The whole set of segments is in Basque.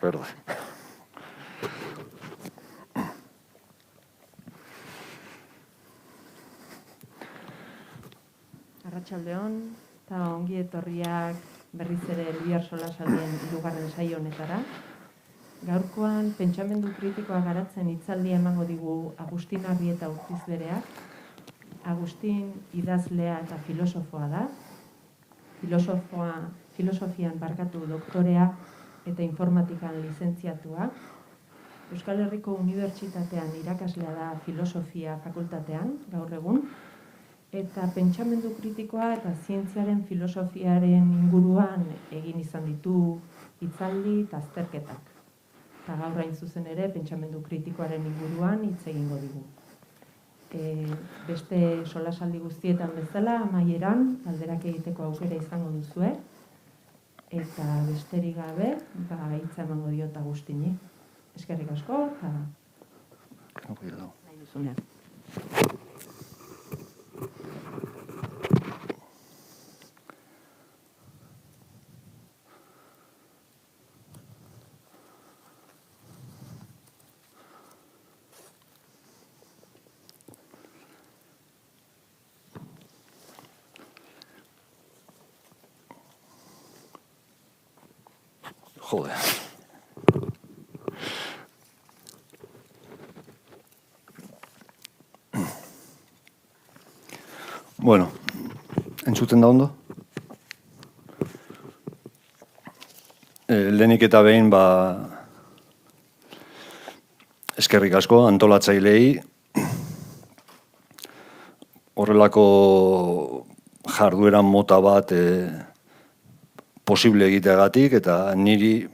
Perdón. Arratsaldeon, eta ongi etorriak berriz ere bihar solasaldien 3. saio honetara. Gaurkoan pentsamendu kritikoa garatzen hitzaldia emango digu Agustin Arrieta Urtizbereak. Agustin idazlea eta filosofoa da. Filosofian doktorea eta informatikan lizentziatua. Euskal Herriko Unibertsitatean irakaslea da filosofia fakultatean, gaur egun. Eta pentsamendu kritikoa eta zientziaren filosofiaren inguruan egin izan ditu hitzaldi eta azterketak. Eta gaur hain zuzen ere pentsamendu kritikoaren inguruan hitz egingo digu. Beste solasaldi guztietan bezala, amaieran, galderak egiteko aukera izango duzue. Eta besterik gabe, hitza emango diot Agustini. Eskerrik asko, eta nahi duzunean. Joder. Bueno, entzuten da ondo? Lehenik eta behin, eskerrik asko antolatzaileei horrelako jardueran mota bat posible egiteagatik eta niri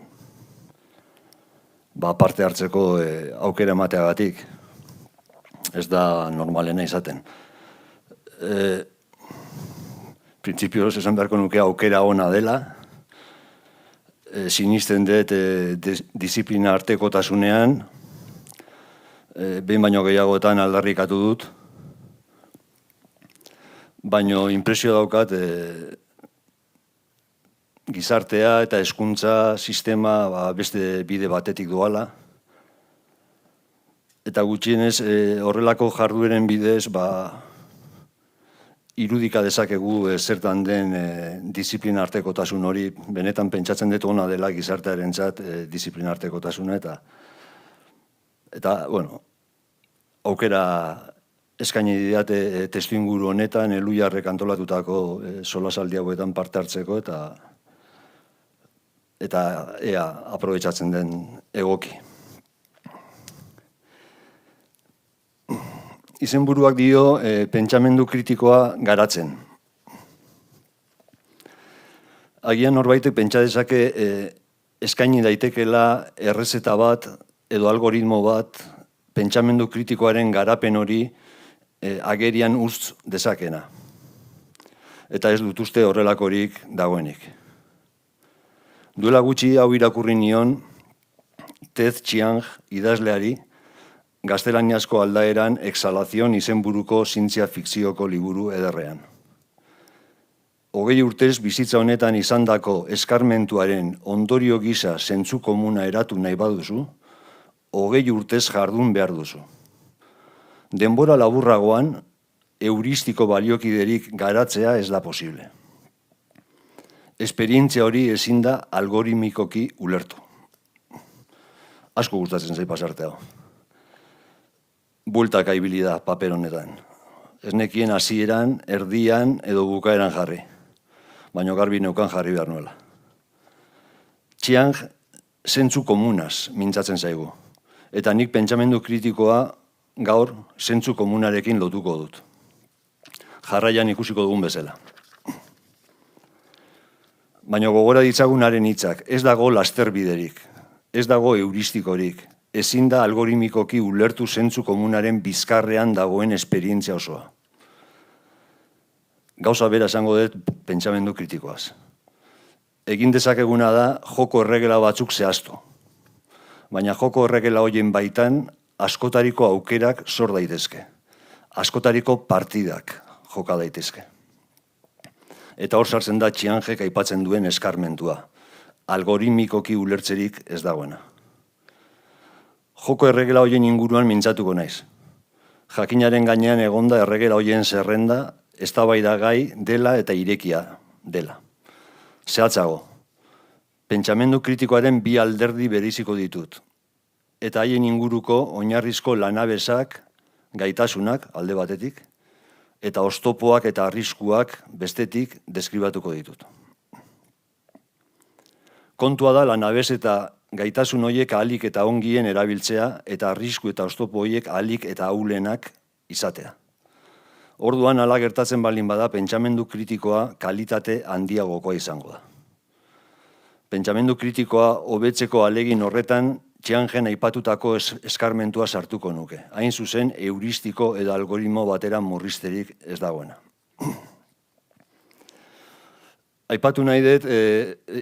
parte hartzeko aukera emateagatik. Ez da normalena izaten. Printzipioz esan beharko nuke aukera ona dela. Sinisten dut disiplina artekotasunean, behin baino gehiagoetan aldarrikatu dut, baino inpresio daukat gizartea eta hezkuntza sistema beste bide batetik doala. Eta gutxienez horrelako jardueren bidez irudika dezakegu zertan den disiplina artekotasun hori. Benetan pentsatzen dut ona dela gizartearentzat disiplina artekotasuna eta bueno, aukera eskaini didate testuinguru honetan Elhuyarrek antolatutako solasaldi hauetan parte hartzeko eta ea aprobetxatzen den egoki. Izenburuak dio pentsamendu kritikoa garatzen. Agian norbaitek pentsa dezake eskaini daitekela errezeta bat edo algoritmo bat pentsamendu kritikoaren garapen hori agerian utz dezakena. Eta ez dut uste horrelakorik dagoenik. Duela gutxi hau irakurri nion Ted Chiang idazleari gaztelaniazko aldaeran Exhalación izenburuko zientzia fikzioko liburu ederrean. 20 urtez bizitza honetan izandako eskarmentuaren ondorio gisa zentzu komuna eratu nahi baduzu, 20 urtez jardun behar duzu. Denbora laburragoan, heuristiko baliokiderik garatzea ez da posible. Esperientzia hori ezin da algoritmikoki ulertu. Asko gustatzen zait pasarte hau. Bueltaka ibili da paper honetan. Ez nekien hasieran, erdian edo bukaeran jarri. Baina garbi neukan jarri behar nuela. Chiang zentzu komunaz mintzatzen zaigu. Eta nik pentsamendu kritikoa gaur zentzu komunarekin lotuko dut. Jarraian ikusiko dugun bezala. Baina gogora ditzagunaren hitzak, ez dago lasterbiderik, ez dago heuristikorik, ezin da algoritmikoki ulertu zentzu komunaren bizkarrean dagoen esperientzia osoa. Gauza bera esango dut pentsamendu kritikoaz. Egin dezakeguna da joko erregela batzuk zehaztu. Baina joko erregela horien baitan askotariko aukerak sor daitezke. Askotariko partidak joka daitezke. Eta hor sartzen da Chiangek aipatzen duen eskarmentua. algoritmikoki ulertzerik ez dagoena. Joko erregela hoien inguruan mintzatuko naiz. Jakinaren gainean egonda erregela hoien zerrenda eztabaidagai dela eta irekia dela. Zehatzago, pentsamendu kritikoaren bi alderdi beriziko ditut, eta haien inguruko oinarrizko lanabesak, gaitasunak alde batetik, eta oztopoak eta arriskuak bestetik deskribatuko ditut. Kontua da lanabes eta gaitasun horiek ahalik eta ongien erabiltzea eta arrisku eta oztopo horiek ahalik eta ahulenak izatea. Orduan hala gertatzen baldin bada pentsamendu kritikoa kalitate handiagokoa izango da. Pentsamendu kritikoa hobetzeko ahalegin horretan Chiangen aipatutako eskarmentua sartuko nuke. Hain zuzen, heuristiko edo algoritmo batera murrizterik ez dagoena. Aipatu nahi dut,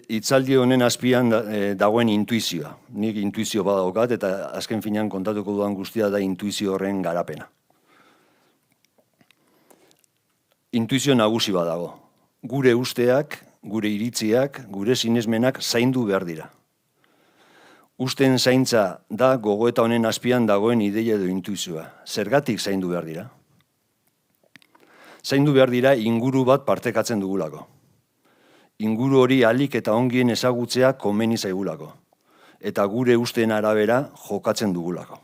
hitzaldi honen azpian dagoen intuizioa. Nik intuizio badaukat eta azken finean kontatuko dudan guztia da intuizio horren garapena. Intuizio nagusi badago. Gure usteak, gure iritziak, gure sinesmenak zaindu behar dira. Usten zaintza da gogoeta honen azpian dagoen ideia edo intuizioa. Zergatik zaindu behar dira? Zaindu behar dira inguru bat partekatzen dugulako. Inguru hori ahalik eta ongien ezagutzea komeni zaigulako. Eta gure usteen arabera jokatzen dugulako.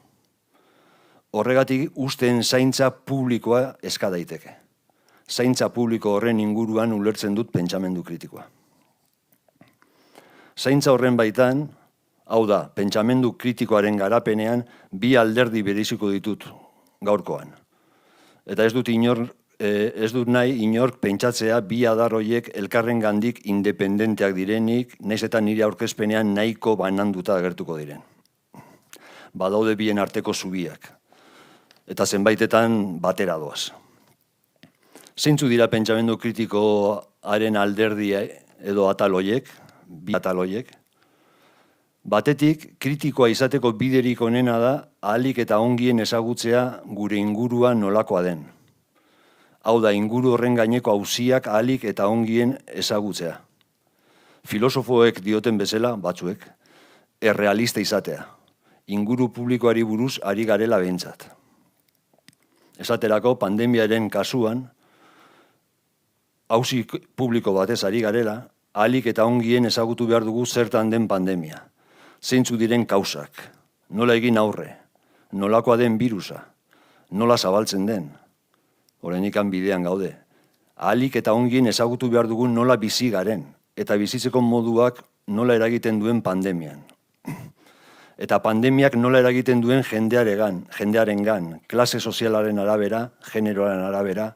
Horregatik usten zaintza publikoa eska daiteke. Zaintza publiko horren inguruan ulertzen dut pentsamendu kritikoa. Zaintza horren baitan, hau da, pentsamendu kritikoaren garapenean bi alderdi beriziko ditut gaurkoan. Eta ez dut nahi inork pentsatzea bi adar horiek elkarrengandik independenteak direnik, nahiz eta nire aurkezpenean nahiko bananduta agertuko diren. Badaude bien arteko zubiak, eta zenbaitetan batera doaz. Zeintzu dira pentsamendu kritikoaren alderdia edo atal horiek, bi atal horiek? Batetik, kritikoa izateko biderik onena da ahalik eta ongien ezagutzea gure ingurua nolakoa den. Hau da, inguru horren gaineko auziak ahalik eta ongien ezagutzea. Filosofoek dioten bezala, batzuek, errealista izatea. Inguru publikoari buruz ari garela behintzat. Esaterako, pandemiaren kasuan, auzi publiko batez ari garela, ahalik eta ongien ezagutu behar dugu zertan den pandemia. Zeintzu diren kausak, nola egin aurre, nolakoa den birusa, nola zabaltzen den. Horrenikan bidean gaude. Ahalik eta ongien ezagutu behar dugu nola bizi garen, eta bizitzeko moduak nola eragiten duen pandemian. Eta pandemiak nola eragiten duen jendearengan, klase sozialaren arabera, generoaren arabera,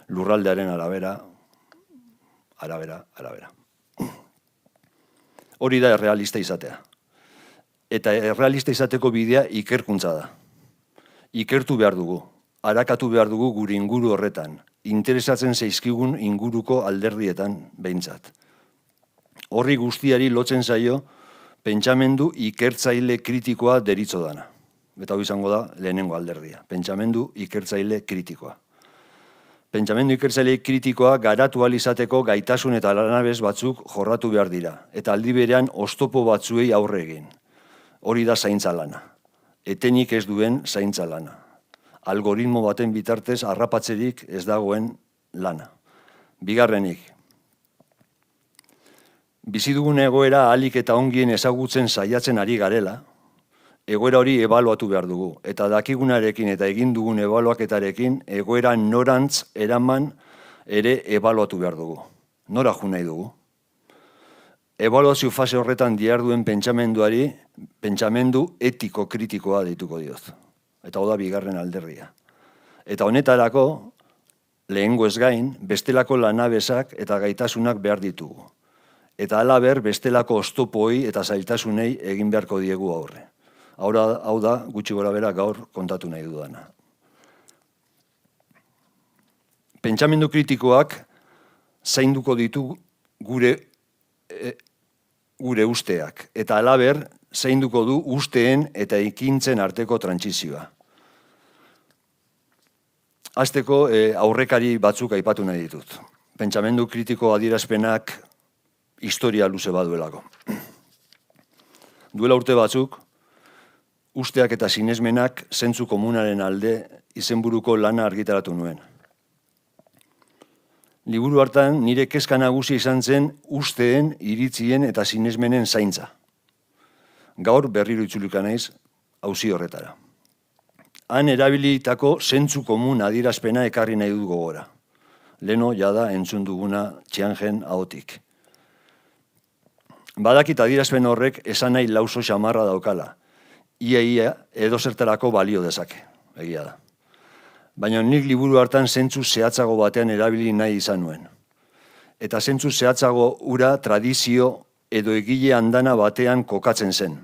lurraldearen arabera. Hori da errealista izatea. Eta errealista izateko bidea ikerkuntza da. Ikertu behar dugu, arakatu behar dugu gure inguru horretan, interesatzen zaizkigun inguruko alderdietan behintzat. Horri guztiari lotzen zaio, pentsamendu ikertzaile kritikoa deritzo dana. Eta hori izango da lehenengo alderdia, pentsamendu ikertzaile kritikoa. Pentsamendu ikertzaile kritikoa garatu ahal izateko gaitasun eta lanabes batzuk jorratu behar dira, eta aldi berean oztopo batzuei aurre egin. Hori da zaintza lana. Etenik ez duen zaintza lana. Algoritmo baten bitartez harrapatzerik ez dagoen lana. Bigarrenik. Bizi dugun egoera ahalik eta ongien ezagutzen saiatzen ari garela, egoera hori ebaluatu behar dugu. Eta dakigunarekin eta egin dugun ebaluaketarekin egoera norantz eraman ere ebaluatu behar dugu. Nora jo nahi dugu? Ebaluazio fase horretan diharduen pentsamenduari, pentsamendu etiko kritikoa deituko diot. Eta hau da bigarren alderdia. Eta honetarako, lehengo ez gain, bestelako lanabesak eta gaitasunak behar ditugu. Eta halaber, bestelako oztopoi eta zailtasunei egin beharko diegu aurre. Hau da, gutxi gora bera gaur kontatu nahi dudana. Pentsamendu kritikoak zainduko ditu gure usteak, eta halaber zainduko du usteen eta ekintzen arteko trantsizioa. Hasteko aurrekari batzuk aipatu nahi ditut. Pentsamendu kritiko adierazpenak historia luze baduelako. Duela urte batzuk, usteak eta sinesmenak zentzu komunaren alde izenburuko lana argitaratu nuen. Liburu hartan nire kezka nagusi izan zen usteen, iritzien eta sinesmenen zaintza. Gaur berriro itzuliko naiz auzi horretara. Han erabilitako zentzu komun adierazpena ekarri nahi dut gogora. Leno jada entzun duguna Chiangen ahotik. Badakit adierazpen horrek esan nahi lauso xamarra daukala. Ia edozertarako balio dezake, egia da. Baina nik liburu hartan zentzu zehatzago batean erabili nahi izan nuen. Eta zentzu zehatzago ura tradizio edo egile andana batean kokatzen zen.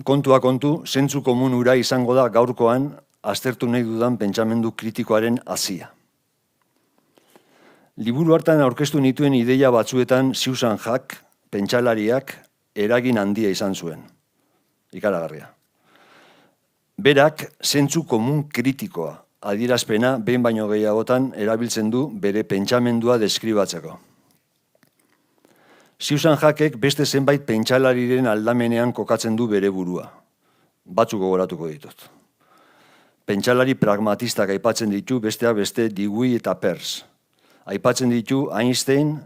Kontua kontu, zentzu komun ura izango da gaurkoan aztertu nahi dudan pentsamendu kritikoaren hazia. Liburu hartan aurkeztu nituen ideia batzuetan Susan Hack, pentsalariak, eragin handia izan zuen. Ikaragarria. Berak zentzu komun kritikoa, adierazpena behin baino gehiagotan erabiltzen du bere pentsamendua deskribatzeko. Susan Hackek beste zenbait pentsalariren aldamenean kokatzen du bere burua. Batzuk gogoratuko ditut. Pentsalari pragmatistak aipatzen ditu besteak beste Dewey eta Peirce. Aipatzen ditu Einstein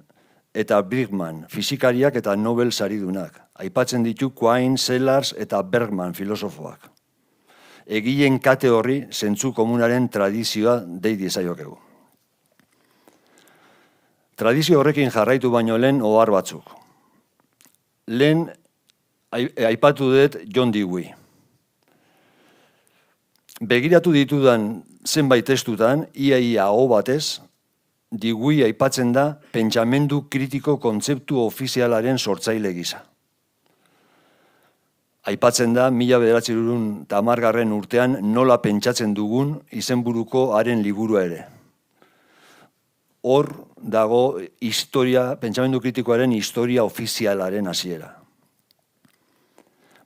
eta Bridgman, fisikariak eta Nobel saridunak. Aipatzen ditu Quine, Sellars eta Bergman, filosofoak. Egileen kate horri zentzu komunaren tradizioa dei diezaiokegu. Tradizio horrekin jarraitu baino lehen ohar batzuk. Lehen aipatu dut John Dewey. Begiratu ditudan zenbait testutan, ia aho batez, Dewey aipatzen da pentsamendu kritiko kontzeptu ofizialaren sortzaile gisa. Aipatzen da 1910 urtean nola pentsatzen dugun izenburuko haren liburua ere. Hor dago pentsamendu kritikoaren historia ofizialaren hasiera.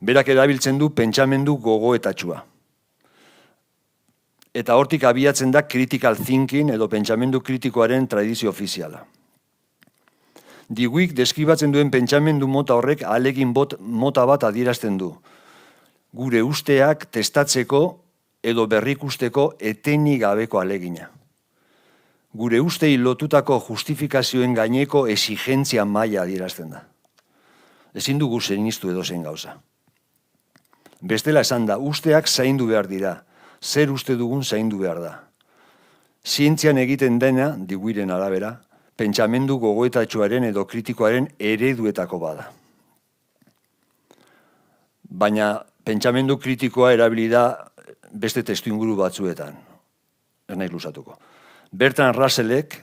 Berak erabiltzen du pentsamendu gogoetatsua. Eta hortik abiatzen da critical thinking edo pentsamendu kritikoaren tradizio ofiziala. Deweyk deskribatzen duen pentsamendu mota horrek ahalegin mota bat adierazten du. Gure usteak testatzeko edo berrikusteko etenik gabeko ahalegina. Gure ustei lotutako justifikazioen gaineko exigentzia maila adierazten da. Ezin dugu sinistu edozein gauza. Bestela esan da, usteak zaindu behar dira. Zer uste dugun zaindu behar da. Zientzian egiten dena, Deweyren arabera, pentsamendu gogoetatxoaren edo kritikoaren ereduetako bada. Baina pentsamendu kritikoa erabili da beste testuinguru batzuetan. Ez nahi luzatuko. Bertrand Russellek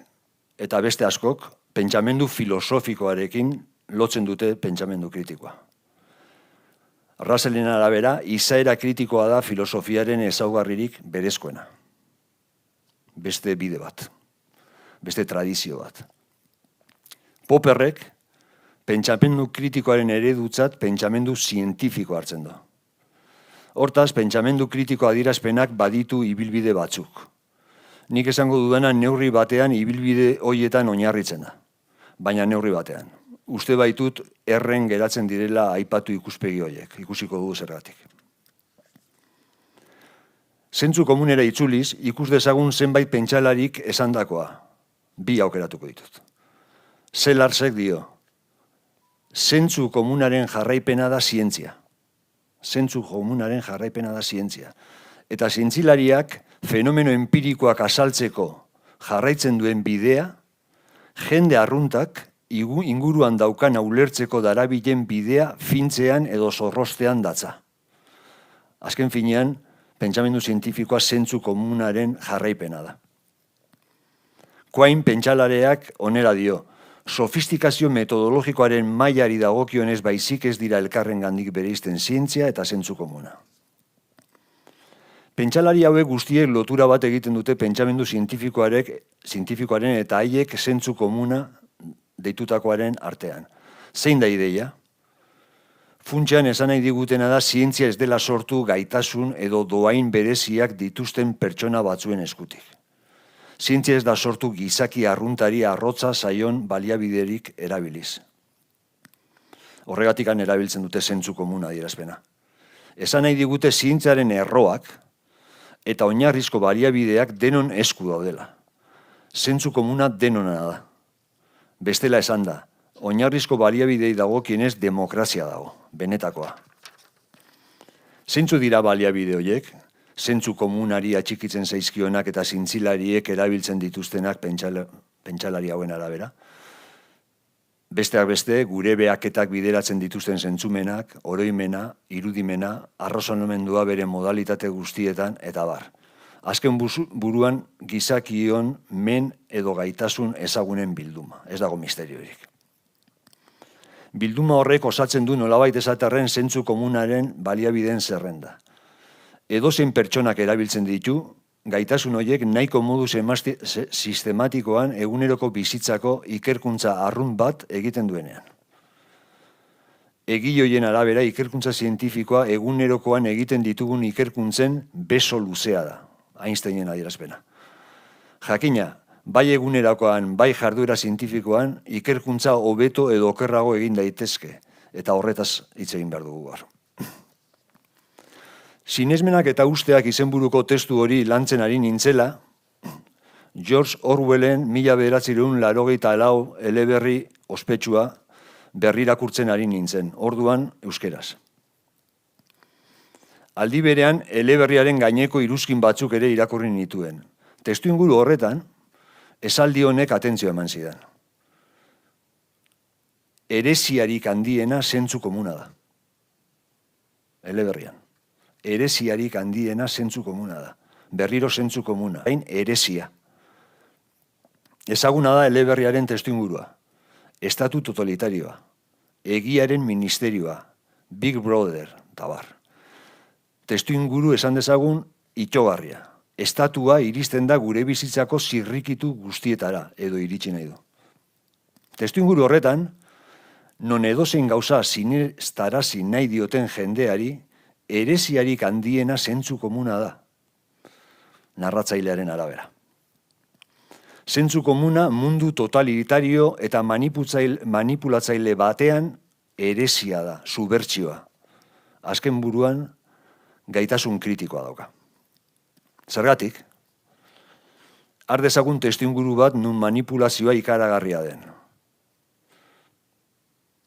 eta beste askok pentsamendu filosofikoarekin lotzen dute pentsamendu kritikoa. Russellen arabera, izaera kritikoa da filosofiaren ezaugarririk berezkoena. Beste bide bat. Beste tradizio bat. Popperrek pentsamendu kritikoaren eredutzat pentsamendu zientifiko hartzen du. Hortaz, pentsamendu kritiko adierazpenak baditu ibilbide batzuk. Nik esango dudana neurri batean ibilbide hoietan oinarritzen da. Baina neurri batean. Uste baitut erren geratzen direla aipatu ikuspegi horiek, ikusiko dugu zergatik. Zentzu komunera itzuliz, ikus dezagun zenbait pentsalarik esandakoa. Bi aukeratuko ditut. Sellarsek dio, zentzu komunaren jarraipena da zientzia. Zentzu komunaren jarraipena da zientzia. Eta zientzilariak fenomeno empirikoak azaltzeko jarraitzen duen bidea, jende arruntak inguruan daukan ulertzeko darabilen bidea fintzean edo zorrostean datza. Azken finean, pentsamendu zientifikoa zentzu komunaren jarraipena da. Quine pentsalareak onera dio, sofistikazio metodologikoaren mailari dagokionez baizik ez dira elkarren gandik bereizten zientzia eta zentzu komuna. Pentsalari hauek guztiek lotura bat egiten dute pentsamendu zientifikoaren eta haiek zentzu komuna deitutakoaren artean. Zein da ideia? Funtsean esan nahi digutena da zientzia ez dela sortu gaitasun edo doain bereziak dituzten pertsona batzuen eskutik. Zientzia ez da sortu gizaki arruntari arrotza zaion baliabiderik erabiliz. Horregatikan erabiltzen dute zentzu komuna adierazpena. Esan nahi digute zientziaren erroak eta oinarrizko baliabideak denon esku daudela. Zentzu komuna denona da. Bestela esan da, oinarrizko baliabidei dagokienez demokrazia dago, benetakoa. Zeintzu dira baliabide horiek? Zentzu komunari atxikitzen zaizkionak eta zintzilariek erabiltzen dituztenak pentsalari hauen arabera. Besteak beste, gure behaketak bideratzen dituzten zentzumenak, oroimena, irudimena, arrazonamendua bere modalitate guztietan, eta bar. Azken buruan gizakion men edo gaitasun ezagunen bilduma. Ez dago misteriorik. Bilduma horrek osatzen du nolabait esaterren zentzu komunaren baliabideen zerrenda. Edozein pertsonak erabiltzen ditu, gaitasun horiek nahiko modu sistematikoan eguneroko bizitzako ikerkuntza arrunt bat egiten duenean. Egile horien arabera ikerkuntza zientifikoa egunerokoan egiten ditugun ikerkuntzen beso luzea da, Einsteinen adierazpena. Jakina, bai egunerakoan, bai jarduera zientifikoan, ikerkuntza hobeto edo okerrago egin daitezke, eta horretaz hitz egin behar dugu gaur. Sinesmenak eta usteak izenburuko testu hori lantzen ari nintzela, George Orwellen 1984 eleberri ospetsua berrirakurtzen ari nintzen, orduan euskeraz. Aldi berean, eleberriaren gaineko iruzkin batzuk ere irakurri nituen. Testu inguru horretan, esaldi honek atentzio eman zidan. Heresiarik handiena zentzu komuna da. Eleberrian. Heresiarik handiena zentzu komuna da. Berriro zentzu komuna. Hain heresia. Ezaguna da eleberriaren testu ingurua. Estatu totalitarioa. Egiaren ministerioa. Big Brother, tabar. Testu inguru esan dezagun itxogarria. Estatua iristen da gure bizitzako zirrikitu guztietara, edo iritsi nahi du. Testu inguru horretan, non edozein gauza sinestarazi nahi dioten jendeari, heresiarik handiena zentzu komuna da, narratzailearen arabera. Zentzu komuna mundu totalitario eta manipulatzaile batean heresia da, subbertsioa. Azken buruan, gaitasun kritikoa dauka. Zergatik, har dezagun testuinguru bat nun manipulazioa ikaragarria den.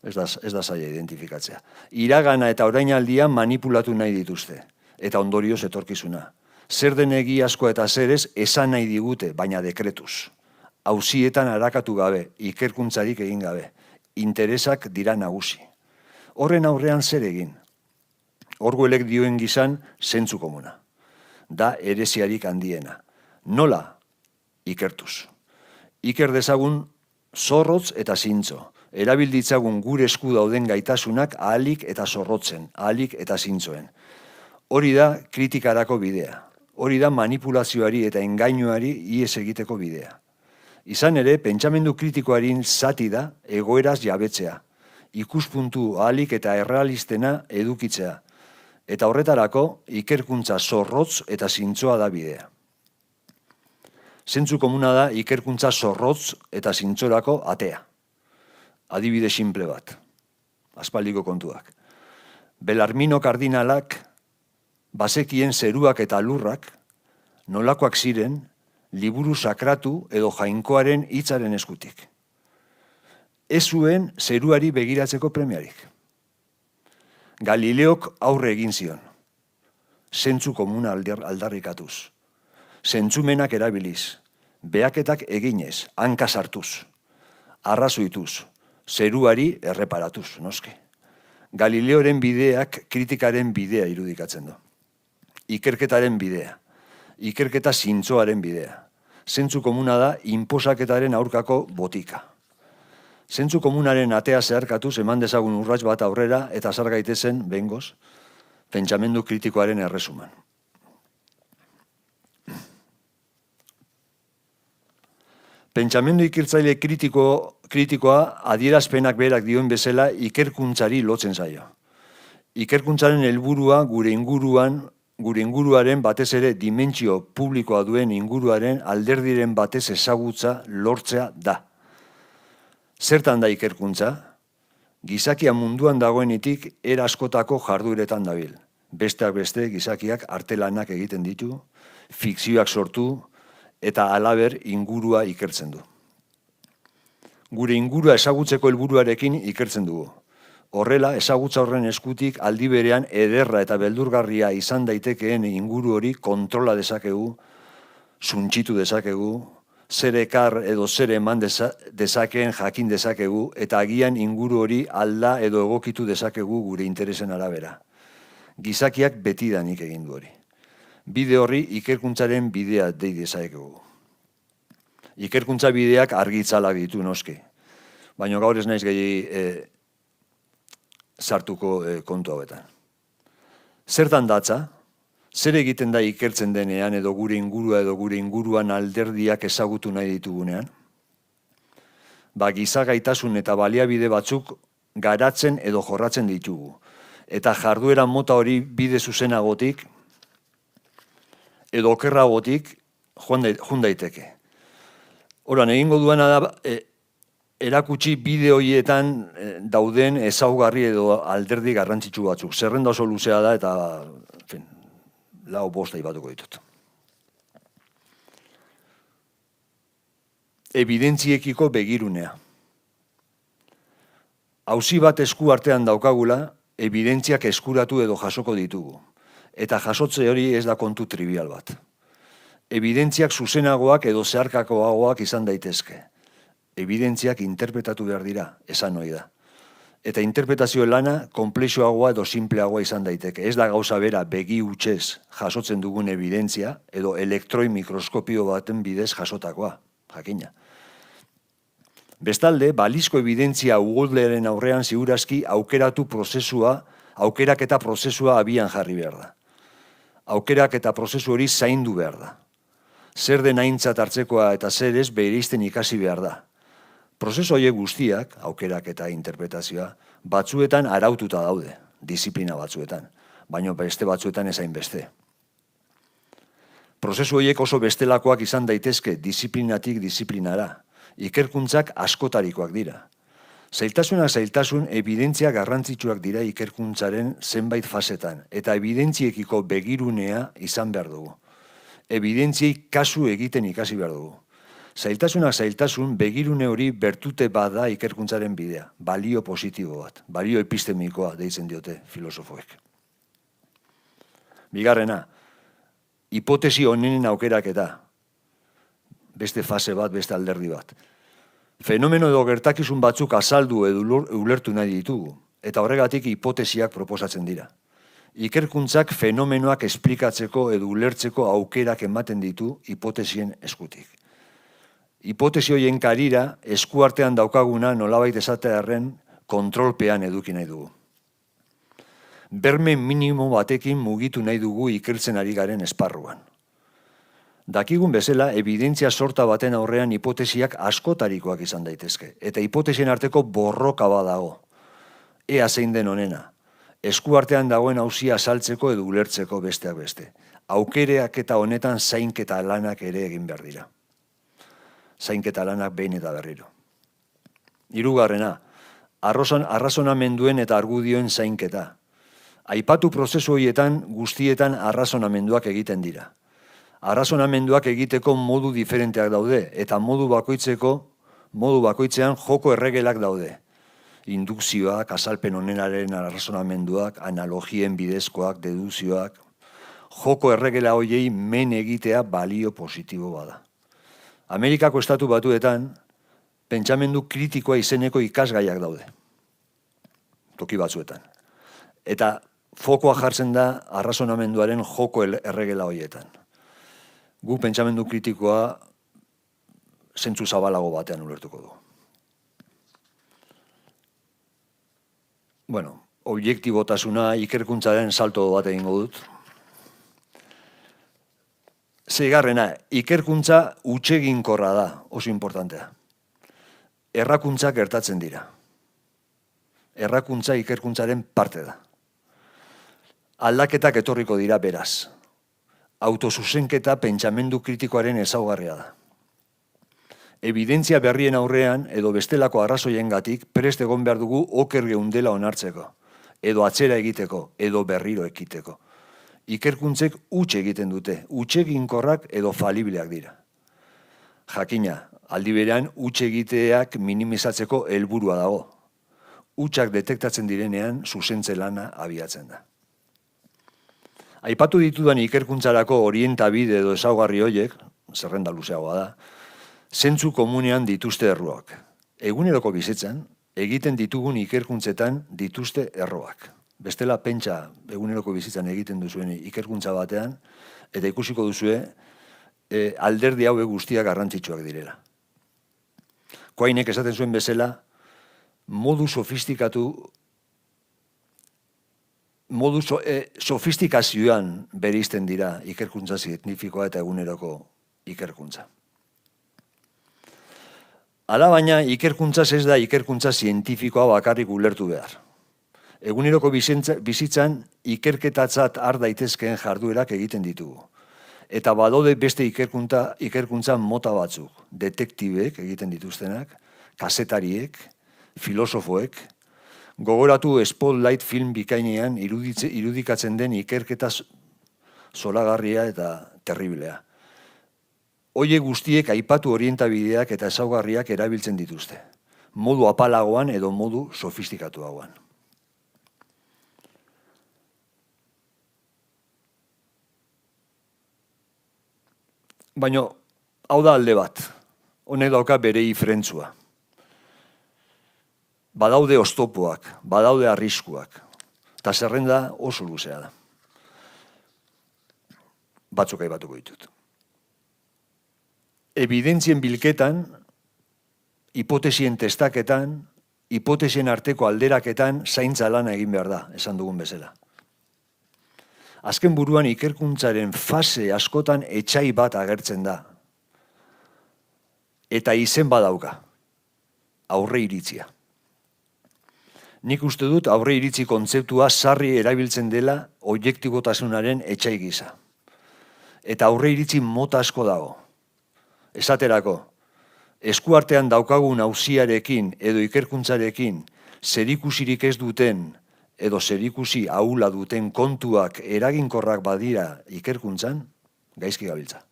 Ez da zaila identifikatzea. Iragana eta orainaldia manipulatu nahi dituzte, eta ondorioz etorkizuna. Zer den egiazkoa eta zer ez esan nahi digute, baina dekretuz. Auzietan arakatu gabe, ikerkuntzarik egin gabe. Interesak dira nagusi. Horren aurrean zer egin? Orwellek dioen gizan zentzu komuna. Da heresiarik handiena. Nola? Ikertuz. Iker dezagun zorrotz eta zintzo. Erabilditzagun gure esku dauden gaitasunak ahalik eta zorrotzen, ahalik eta zintzoen. Hori da kritikarako bidea. Hori da manipulazioari eta engainuari ihes egiteko bidea. Izan ere, pentsamendu kritikoaren zati da egoeraz jabetzea, ikuspuntu ahalik eta errealistena edukitzea, eta horretarako ikerkuntza zorrotz eta zintzoa da bidea. Zentzu komuna da ikerkuntza zorrotz eta zintzorako atea. Adibide simple bat, aspaldiko kontuak. Belarmino kardinalak, bazekien zeruak eta lurrak, nolakoak ziren, liburu sakratu edo jainkoaren hitzaren eskutik. Ez zuen zeruari begiratzeko premiarik. Galileok aurre egin zion. Zentzu komuna aldarrikatuz. Zentzumenak erabiliz. Behaketak eginez, hanka sartuz. Arrazoituz. Zeruari erreparatuz, noske. Galileoren bideak kritikaren bidea irudikatzen du. Ikerketaren bidea. Ikerketa zintzoaren bidea. Zentzu komuna da inposaketaren aurkako botika. Zentzu komunaren atea zeharkatuz eman dezagun urrats bat aurrera eta zar gaitezen, behingoz, pentsamendu kritikoaren erresuman. Pentsamendu ikertzaile kritikoa adierazpenak berak dioen bezala ikerkuntzari lotzen zaio. Ikerkuntzaren helburua gure inguruaren batez ere dimentsio publikoa duen inguruaren alderdiren batez ezagutza lortzea da. Zertan da ikerkuntza? Gizakia munduan dagoenetik era askotako jardueretan dabil. Besteak beste gizakiak artelanak egiten ditu, fikzioak sortu eta halaber ingurua ikertzen du. Gure ingurua ezagutzeko helburuarekin ikertzen dugu. Horrela, ezagutza horren eskutik aldi berean ederra eta beldurgarria izan daitekeen inguru hori kontrola dezakegu, suntsitu dezakegu, zer ekar edo zer eman dezakeen jakin dezakegu, eta agian inguru hori alda edo egokitu dezakegu gure interesen arabera. Gizakiak betidanik egin du hori. Bide horri ikerkuntzaren bidea dei dezakegu. Ikerkuntza bideak argitzalak ditu noski, baina gaur ez naiz gehi sartuko kontu hauetan. Zertan datza? Zer egiten da ikertzen denean edo gure ingurua edo gure inguruan alderdiak ezagutu nahi ditugunean? Giza gaitasun eta baliabide batzuk garatzen edo jorratzen ditugu. Eta jarduera mota hori bide zuzenagotik edo okerragotik joan daiteke. Horan, egingo duena da erakutsi bide horietan dauden ezaugarri edo alderdi garrantzitsu batzuk. Zerrenda oso luzea da eta lau bosta ibatuko ditut. Ebidentziekiko begirunea. Auzi bat esku artean daukagula, ebidentziak eskuratu edo jasoko ditugu. Eta jasotze hori ez da kontu trivial bat. Ebidentziak zuzenagoak edo zeharkakoagoak izan daitezke. Ebidentziak interpretatu behar dira, esan hori da. Eta interpretazio lana konplexuagoa edo simpleagoa izan daiteke. Ez da gauza bera begi hutsez jasotzen dugun ebidentzia edo elektroi mikroskopio baten bidez jasotakoa, jakina. Bestalde, balizko ebidentzia ugolderen aurrean ziurazki aukeraketa prozesua abian jarri behar da. Aukeraketa prozesu hori zaindu behar da. Zer den aintzat hartzekoa eta zer ez bereizten ikasi behar da. Prozesu horiek guztiak, aukerak eta interpretazioa, batzuetan araututa daude, disiplina batzuetan, baina beste batzuetan ezain beste. Prozesu horiek oso bestelakoak izan daitezke disiplinatik disiplinara, ikerkuntzak askotarikoak dira. Zailtasun ebidentzia garrantzitsuak dira ikerkuntzaren zenbait fasetan, eta ebidentziekiko begirunea izan behar dugu. Ebidentziei kasu egiten ikasi behar dugu. Zailtasun begirune hori bertute bada ikerkuntzaren bidea, balio positibo bat, balio epistemikoa deitzen diote filosofoek. Bigarrena, hipotesi honenen aukeraketa, beste fase bat, beste alderdi bat. Fenomeno edo gertakizun batzuk azaldu edo ulertu nahi ditugu, eta horregatik hipotesiak proposatzen dira. Ikerkuntzak fenomenoak esplikatzeko edo ulertzeko aukerak ematen ditu hipotesien eskutik. Hipotesi horien karira, eskuartean daukaguna nolabait esatearren kontrolpean eduki nahi dugu. Berme minimo batekin mugitu nahi dugu ikertzen ari garen esparruan. Dakigun bezala, ebidentzia sorta baten aurrean hipotesiak askotarikoak izan daitezke, eta hipotesien arteko borroka badago. Ea zein den honena, eskuartean dagoen auzia azaltzeko edo ulertzeko besteak beste. Aukereak eta honetan zainketa lanak ere egin behar dira. Zainketa lanak behin eta berriro. Hirugarrena, arrazonamenduen eta argudioen zainketa. Aipatu prozesu horietan guztietan arrazonamenduak egiten dira. Arrazonamenduak egiteko modu diferenteak daude, eta modu bakoitzean joko erregelak daude. Indukzioak, azalpen honenaren arrazonamenduak, analogien bidezkoak, deduzioak. Joko erregela horiei men egitea balio positibo bada. Amerikako estatu batuetan, pentsamendu kritikoa izeneko ikasgaiak daude. Toki batzuetan. Eta fokoa jartzen da arrazonamenduaren joko erregela horietan. Gu pentsamendu kritikoa zentzu zabalago batean ulertuko du. Objektibotasuna ikerkuntzaren salto bat egingo dut. Seigarrena, ikerkuntza hutseginkorra da, oso importantea. Errakuntzak gertatzen dira. Errakuntza ikerkuntzaren parte da. Aldaketak etorriko dira beraz. Autozuzenketa pentsamendu kritikoaren ezaugarria da. Evidentzia berrien aurrean edo bestelako arrazoiengatik prest egon behar dugu oker geundela onartzeko, edo atzera egiteko, edo berriro ekiteko. Ikerkuntzek huts egiten dute, hutseginkorrak edo falibleak dira. Jakina, aldi berean huts egiteak minimizatzeko helburua dago. Hutsak detektatzen direnean zuzentze lana abiatzen da. Aipatu ditudan ikerkuntzarako orientabide edo ezaugarri horiek, zerrenda luzeagoa da, zentzu komunean dituzte erroak. Eguneroko bizitzan, egiten ditugun ikerkuntzetan dituzte erroak. Bestela pentsa eguneroko bizitzan egiten duzuen ikerkuntza batean, eta ikusiko duzue alderdi hauek guztiak garrantzitsuak direla. Koainek esaten zuen bezala, modu sofistikazioan bereizten dira ikerkuntza zientifikoa eta eguneroko ikerkuntza. Hala baina, ikerkuntza ez da ikerkuntza zientifikoa bakarrik ulertu behar. Eguneroko bizitzan ikerketatzat har daitezkeen jarduerak egiten ditugu. Eta badaude beste ikerkuntza mota batzuk, detektibeek egiten dituztenak, kazetariek, filosofoek, gogoratu Spotlight film bikainean irudikatzen den ikerketa zolagarria eta terriblea. Horiek guztiek aipatu orientabideak eta ezaugarriak erabiltzen dituzte, modu apalagoan edo modu sofistikatuagoan. Baina, hau da alde bat, honek dauka bere ifrentzua. Badaude oztopoak, badaude arriskuak, eta zerrenda oso luzea da. Batzuk aipatuko ditut. Evidentzien bilketan, hipotesien testaketan, hipotesien arteko alderaketan zaintza lana egin behar da, esan dugun bezala. Azken buruan ikerkuntzaren fase askotan etxai bat agertzen da. Eta izen badauka, aurre iritzia. Nik uste dut aurre iritzi kontzeptua sarri erabiltzen dela objektibotasunaren etxai gisa. Eta aurre iritzi mota asko dago. Esaterako, eskuartean daukagun auziarekin edo ikerkuntzarekin zerikusirik ez duten edo zerikusi ahula duten kontuak eraginkorrak badira ikerkuntzan, gaizki gabiltza.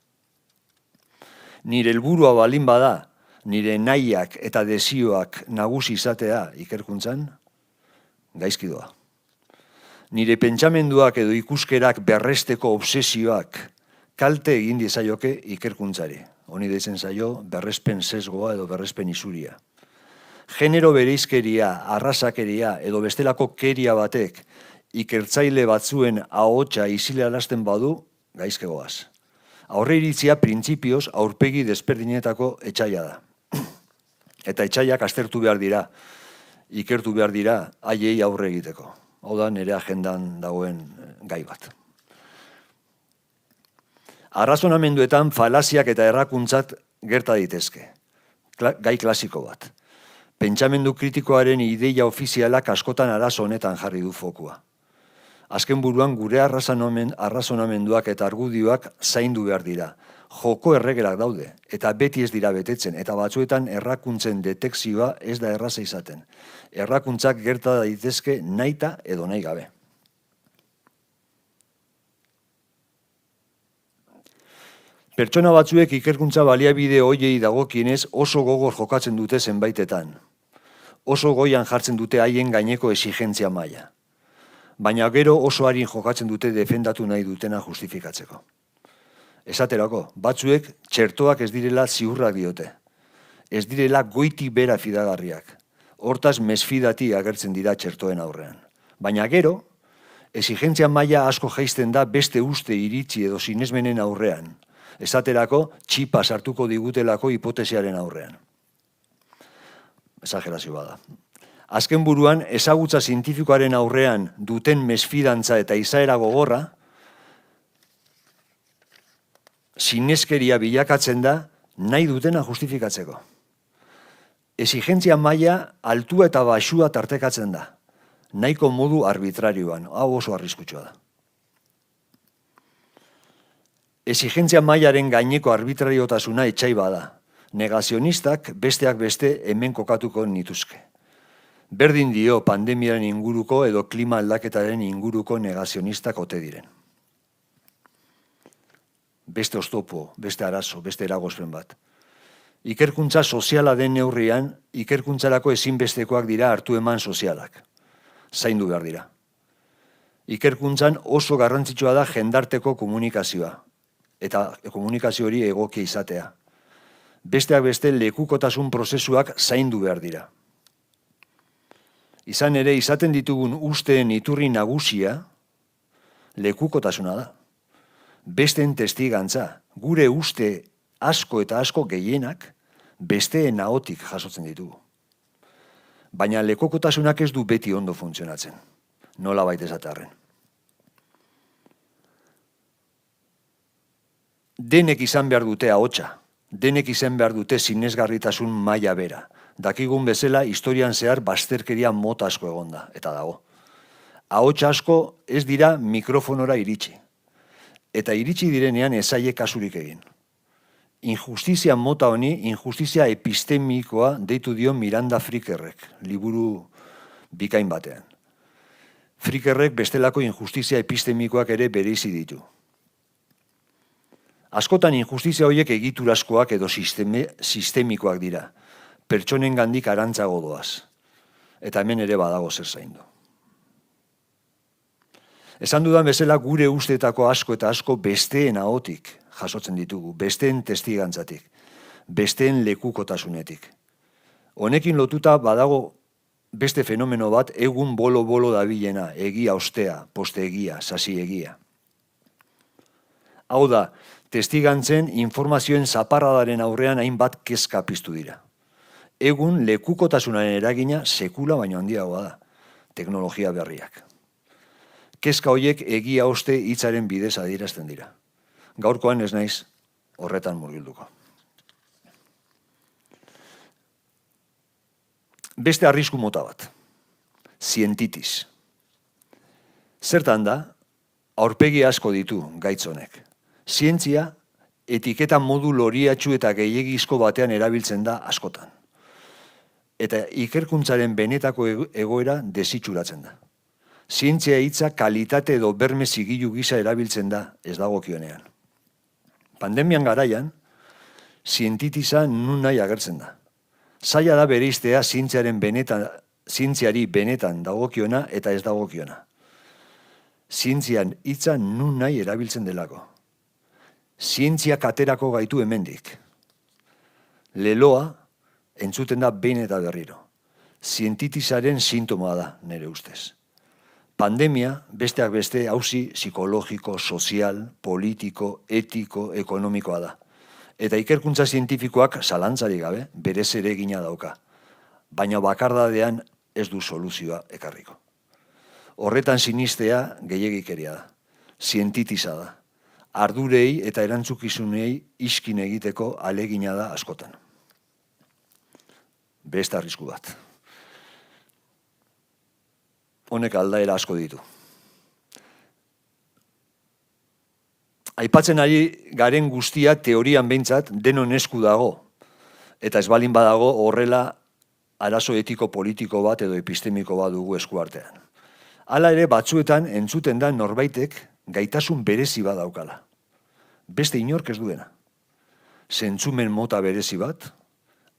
Nire helburua balin bada, nire nahiak eta desioak nagusi izatea ikerkuntzan, gaizki doa. Nire pentsamenduak edo ikuskerak berresteko obsesioak kalte egin diezaioke ikerkuntzari. Honi deitzen zaio berrespen sesgoa edo berrespen isuria. Genero bereizkeria, arrasakeria edo bestelako keria batek ikertzaile batzuen ahotsa isilarazten badu, gaizke goaz. Aurre iritzia printzipioz aurpegi desberdinetako etxaila da. Eta etxaiak aztertu behar dira, ikertu behar dira haiei aurre egiteko. Hau da nire agendan dagoen gai bat. Arrazonamenduetan falaziak eta errakuntzat gerta daitezke. Gai klasiko bat. Pentsamendu kritikoaren ideia ofizialak askotan arazo honetan jarri du fokua. Azken buruan gure arrazonamenduak eta argudioak zaindu behar dira. Joko erregerak daude, eta beti ez dira betetzen, eta batzuetan errakuntzen detekzioa ez da erraza izaten. Errakuntzak gerta daitezke nahita edo nahi gabe. Pertsona batzuek ikerkuntza baliabide hoiei dagokienez oso gogor jokatzen dute zenbaitetan. Oso goian jartzen dute haien gaineko exigentzia maila. Baina gero oso harin jokatzen dute defendatu nahi dutena justifikatzeko. Esaterako, batzuek txertoak ez direla ziurrak diote. Ez direla goitik bera fidagarriak. Hortaz mesfidati agertzen dira txertoen aurrean. Baina gero, exigentzia maila asko jaisten da beste uste iritzi edo sinesmenen aurrean. Esaterako, txipa sartuko digutelako hipotesiaren aurrean. Exagerazio bada. Azken buruan, ezagutza zientifikoaren aurrean duten mesfidantza eta izaera gogorra, sineskeria bilakatzen da nahi dutena justifikatzeko. Exigentzia maila altua eta baxua tartekatzen da, nahiko modu arbitrarioan, hau oso arriskutsua da. Exigentzia mailaren gaineko arbitrariotasuna etxai bada, Negazionistak besteak beste hemen kokatuko nituzke. Berdin dio pandemiaren inguruko edo klima aldaketaren inguruko negazionistak ote diren. Beste oztopo, beste arazo, beste eragozpen bat. Ikerkuntza soziala den neurrian, ikerkuntzarako ezinbestekoak dira hartu eman sozialak. Zaindu behar dira. Ikerkuntzan oso garrantzitsua da jendarteko komunikazioa, eta komunikazio hori egokia izatea. Besteak beste lekukotasun prozesuak zaindu behar dira. Izan ere, izaten ditugun usteen iturri nagusia, lekukotasuna da. Besteen testigantza, gure uste asko eta asko gehienak, besteen ahotik jasotzen ditugu. Baina lekukotasunak ez du beti ondo funtzionatzen, nola baita esatarren. Denek izan behar dute ahotsa, denek izan behar dute sinesgarritasun maila bera. Dakigun bezala, historian zehar bazterkeria mota asko egonda, eta dago. Ahotsa asko ez dira mikrofonora iritsi. Eta iritsi direnean ezaie kasurik egin. Injustizia mota honi, injustizia epistemikoa deitu dio Miranda Frickerrek, liburu bikain batean. Frickerrek bestelako injustizia epistemikoak ere bereizi ditu. Askotan injustizia horiek egiturazkoak edo sistemikoak dira, pertsonen gandik arantzago doaz. Eta hemen ere badago zer zaindu. Esan dudan bezala gure usteetako asko eta asko besteen ahotik jasotzen ditugu, besteen testigantzatik, besteen lekukotasunetik. Honekin lotuta badago beste fenomeno bat egun bolo-bolo dabilena, egia ostea, poste egia, sasi egia. Hau da, testigantzen informazioen zaparradaren aurrean hainbat kezka piztu dira. Egun lekukotasunaren eragina sekula baino handiagoa da, teknologia berriak. Kezka horiek egia oste hitzaren bidez adierazten dira. Gaurkoan ez naiz horretan murgilduko. Beste arrisku mota bat. Zientitis. Zertan da, aurpegi asko ditu gaitz honek. Zientzia etiketa modu loriatsu eta gehiegizko batean erabiltzen da askotan. Eta ikerkuntzaren benetako egoera desitxuratzen da. Zientzia hitza kalitate edo berme zigilu gisa erabiltzen da, ez dagokionean. Pandemian garaian, zientitisa nun nahi agertzen da. Zaila da bereiztea zientziari benetan dagokiona eta ez dagokiona. Zientzian hitza nun nahi erabiltzen delako. Zientziak aterako gaitu hemendik. Leloa entzuten da behin eta berriro. Zientitisaren sintoma da, nire ustez. Pandemia, besteak beste, auzi psikologiko, sozial, politiko, etiko, ekonomikoa da. Eta ikerkuntza zientifikoak zalantzarik gabe, berez ere egina dauka. Baina bakardadean ez du soluzioa ekarriko. Horretan sinistea gehiegikeria da. Zientitisa da. Ardurei eta erantzukizunei iskin egiteko alegina da askotan. Beste arrisku bat. Honek aldaera asko ditu. Aipatzen ari garen guztia teorian behintzat denon esku dago. Eta ez balin badago horrela arazo etiko politiko bat edo epistemiko bat dugu eskuartean. Hala ere batzuetan entzuten da norbaitek gaitasun berezi bat daukala. Beste inork ez duena. Zentzumen mota berezi bat,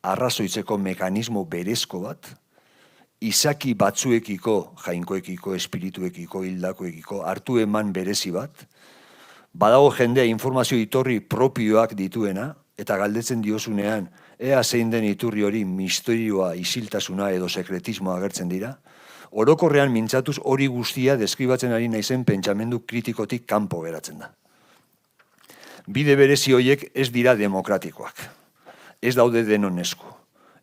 arrazoitzeko mekanismo berezko bat, izaki batzuekiko, jainkoekiko, espirituekiko, hildakoekiko, hartu eman berezi bat, badago jendea informazio iturri propioak dituena, eta galdetzen diozunean, ea zein den iturri hori misterioa, isiltasuna edo sekretismoa agertzen dira, orokorrean mintzatuz hori guztia deskribatzen ari naizen pentsamendu kritikotik kanpo geratzen da. Bide berezi horiek ez dira demokratikoak. Ez daude denon esku.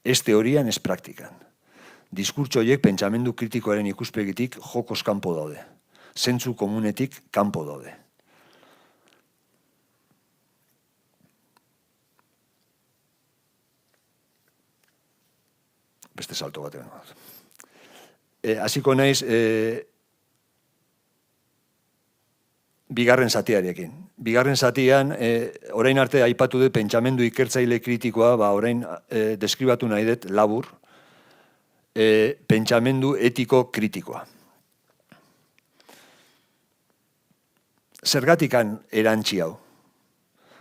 Ez teorian, ez praktikan. Diskurtso horiek pentsamendu kritikoaren ikuspegitik jokoz kanpo daude. Zentzu komunetik kanpo daude. Beste salto bat egon. Hasiko naiz bigarren zatiarekin. Bigarren zatian, orain arte aipatu dut pentsamendu ikertzaile kritikoa, orain deskribatu nahi dut labur, pentsamendu etiko kritikoa. Zergatikan erantzi hau?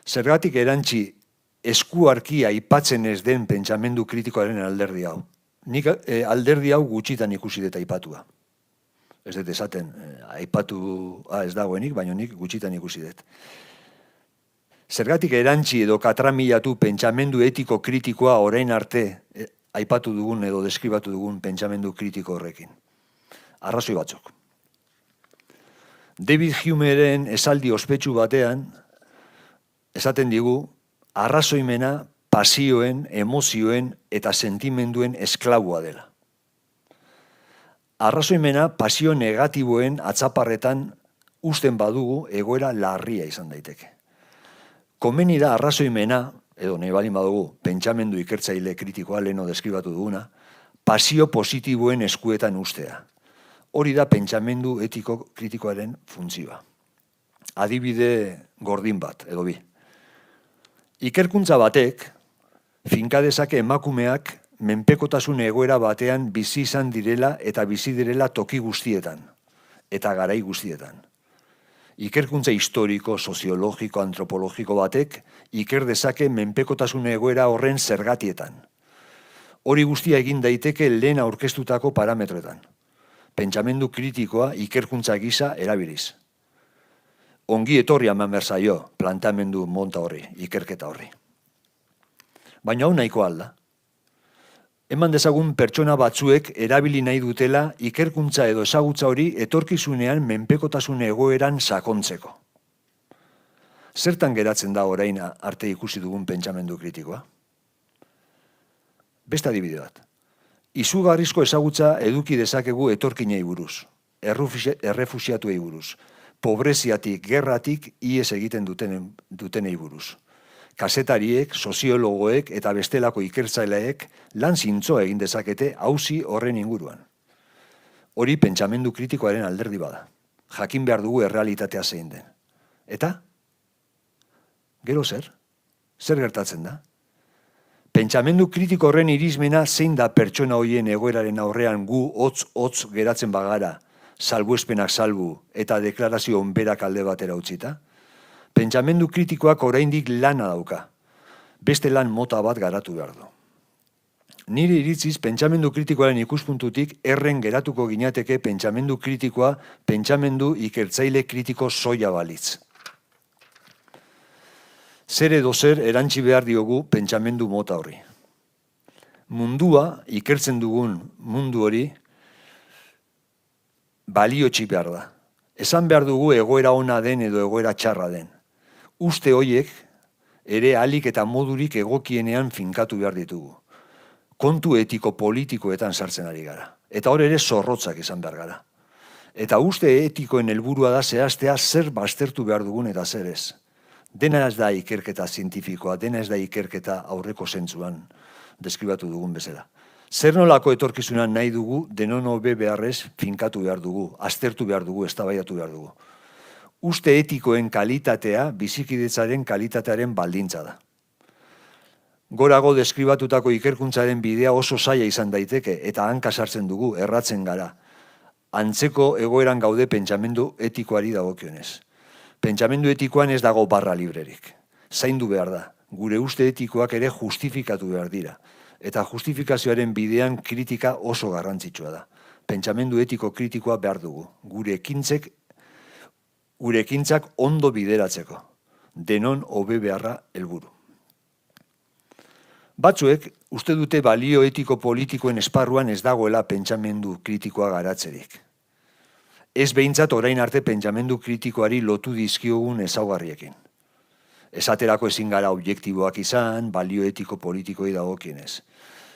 Zergatik erantzi eskuarki aipatzen ez den pentsamendu kritikoaren alderdi hau? Nik alderdi hau gutxitan ikusi dut aipatua. Ez dut esaten, aipatua ez dagoenik, baina nik gutxitan ikusi dut. Zergatik erantzi edo katramilatu pentsamendu etiko kritikoa orain arte aipatu dugun edo deskribatu dugun pentsamendu kritiko horrekin? Arrazoi batzuk. David Humeren esaldi ospetsu batean esaten digu arrazoimena pasioen, emozioen eta sentimenduen esklabua dela. Arrazoimena pasio negatiboen atzaparretan uzten badugu egoera larria izan daiteke. Komeni da arrazoimena, edo nahi balin badugu, pentsamendu ikertzaile kritikoa leheno deskribatu duguna, pasio positiboen eskuetan ustea. Hori da pentsamendu etiko kritikoaren funtzioa. Adibide gordin bat, edo bi. Ikerkuntza batek, finka dezake emakumeak menpekotasun egoera batean bizi izan direla eta bizi direla toki guztietan, eta garai guztietan. Ikerkuntza historiko, soziologiko, antropologiko batek iker dezake menpekotasun egoera horren zergatietan. Hori guztia egin daiteke lehen aurkeztutako parametroetan. Pentsamendu kritikoa ikerkuntza gisa erabiliz. Ongi etorri eman behar zaio planteamendu monta horri, ikerketa horri. Baina hau nahiko alda. Eman dezagun pertsona batzuek erabili nahi dutela ikerkuntza edo ezagutza hori etorkizunean menpekotasun egoeran sakontzeko. Zertan geratzen da orain arte ikusi dugun pentsamendu kritikoa? Beste adibide bat. Izugarrizko ezagutza eduki dezakegu etorkinei buruz, errefuxiatuei buruz, pobreziatik, gerratik ihes egiten dutenei buruz. Kazetariek, soziologoek eta bestelako ikertzaileek lan zintzoa egin dezakete auzi horren inguruan. Hori pentsamendu kritikoaren alderdi bada. Jakin behar dugu errealitatea zein den. Eta? Gero zer? Zer gertatzen da? Pentsamendu kritiko horren irizmena zein da pertsona horien egoeraren aurrean gu hotz geratzen bagara, salbuespenak salbu eta deklarazio onberak alde batera utzita? Pentsamendu kritikoak oraindik lana dauka. Beste lan mota bat garatu behar du. Nire iritziz, pentsamendu kritikoaren ikuspuntutik erren geratuko ginateke pentsamendu kritikoa pentsamendu ikertzaile kritiko soia balitz. Zer edo zer erantzi behar diogu pentsamendu mota horri. Mundua, ikertzen dugun mundu hori, baliotsi behar da. Esan behar dugu egoera ona den edo egoera txarra den. Uste horiek ere ahalik eta modurik egokienean finkatu behar ditugu. Kontu etiko politikoetan sartzen ari gara. Eta hor ere zorrotzak izan behar gara. Eta uste etikoen helburua da zehaztea zer baztertu behar dugun eta zer ez. Dena ez da ikerketa zientifikoa, dena ez da ikerketa aurreko zentzuan deskribatu dugun bezala. Zer nolako etorkizunan nahi dugu, denon hobe beharrez finkatu behar dugu, aztertu behar dugu, eztabaidatu behar dugu. Uste etikoen kalitatea, bizikidetzaren kalitatearen baldintza da. Gorago deskribatutako ikerkuntzaren bidea oso zaila izan daiteke eta hanka sartzen dugu, erratzen gara. Antzeko egoeran gaude pentsamendu etikoari dagokionez. Pentsamendu etikoan ez dago barra librerik. Zaindu behar da. Gure uste etikoak ere justifikatu behar dira. Eta justifikazioaren bidean kritika oso garrantzitsua da. Pentsamendu etiko kritikoa behar dugu. Gure ekintzak ondo bideratzeko. Denon hobe beharra helburu. Batzuek uste dute balio etiko politikoen esparruan ez dagoela pentsamendu kritikoa garatzerik. Ez behintzat orain arte pentsamendu kritikoari lotu dizkiogun ezaugarriekin. Esaterako ezin gara objektiboak izan, balio etiko politikoi dagokienez.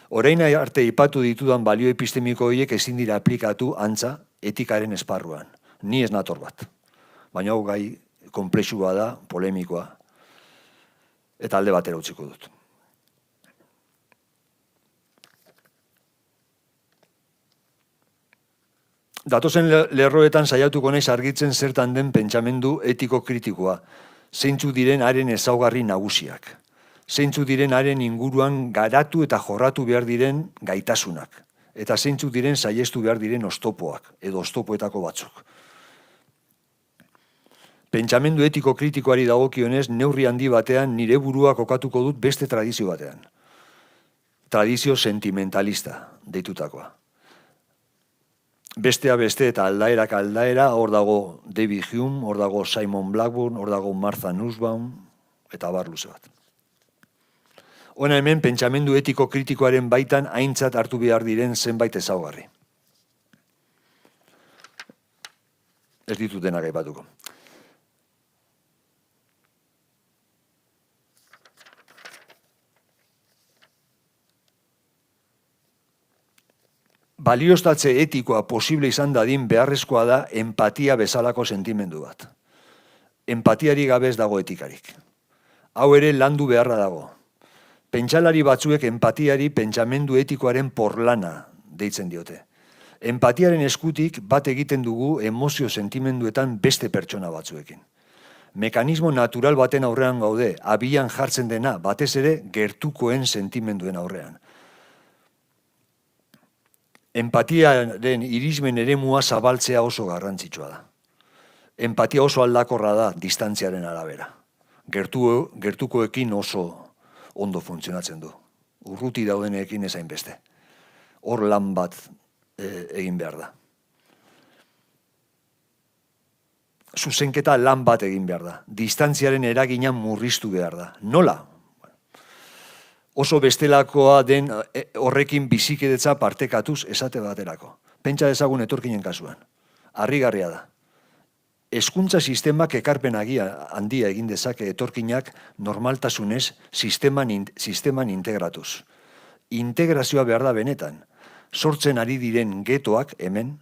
Orain arte aipatu ditudan balio epistemiko horiek ezin dira aplikatu antza etikaren esparruan. Ni ez nator bat. Baina hau gai konplexua da, polemikoa, eta alde batera utziko dut. Datozen lerroetan saiatuko naiz argitzen zertan den pentsamendu etiko kritikoa, zeintzuk diren haren ezaugarri nagusiak, zeintzuk diren haren inguruan garatu eta jorratu behar diren gaitasunak, eta zeintzuk diren saihestu behar diren oztopoak, edo oztopoetako batzuk. Pentsamendu etiko kritikoari dagokionez, neurri handi batean nire burua kokatuko dut beste tradizio batean. Tradizio sentimentalista deitutakoa. Bestea beste eta aldaerak aldaera, hor dago David Hume, hor dago Simon Blackburn, hor dago Martha Nussbaum, eta abar luze bat. Hona hemen pentsamendu etiko kritikoaren baitan aintzat hartu behar diren zenbait ezaugarri. Ez ditut denak aipatuko. Balioztatze etikoa posible izan dadin beharrezkoa da empatia bezalako sentimendu bat. Empatiari gabe ez dago etikarik. Hau ere landu beharra dago. Pentsalari batzuek empatiari pentsamendu etikoaren porlana deitzen diote. Empatiaren eskutik bat egiten dugu emozio sentimenduetan beste pertsona batzuekin. Mekanismo natural baten aurrean gaude, abian jartzen dena, batez ere gertukoen sentimenduen aurrean. Empatiaren irismen eremua zabaltzea oso garrantzitsua da. Empatia oso aldakorra da distantziaren arabera. Gertukoekin oso ondo funtzionatzen du. Urruti daudenekin ezain beste. Hor lan bat egin behar da. Zuzenketa lan bat egin behar da. Distantziaren eragina murriztu behar da. Nola? Oso bestelakoa den horrekin bizikidetza partekatuz esate baterako. Pentsa dezagun etorkinen kasuan. Harrigarria da. Hezkuntza sistemak ekarpen handia egin dezake etorkinak normaltasunez sisteman integratuz. Integrazioa behar da benetan. Sortzen ari diren getoak hemen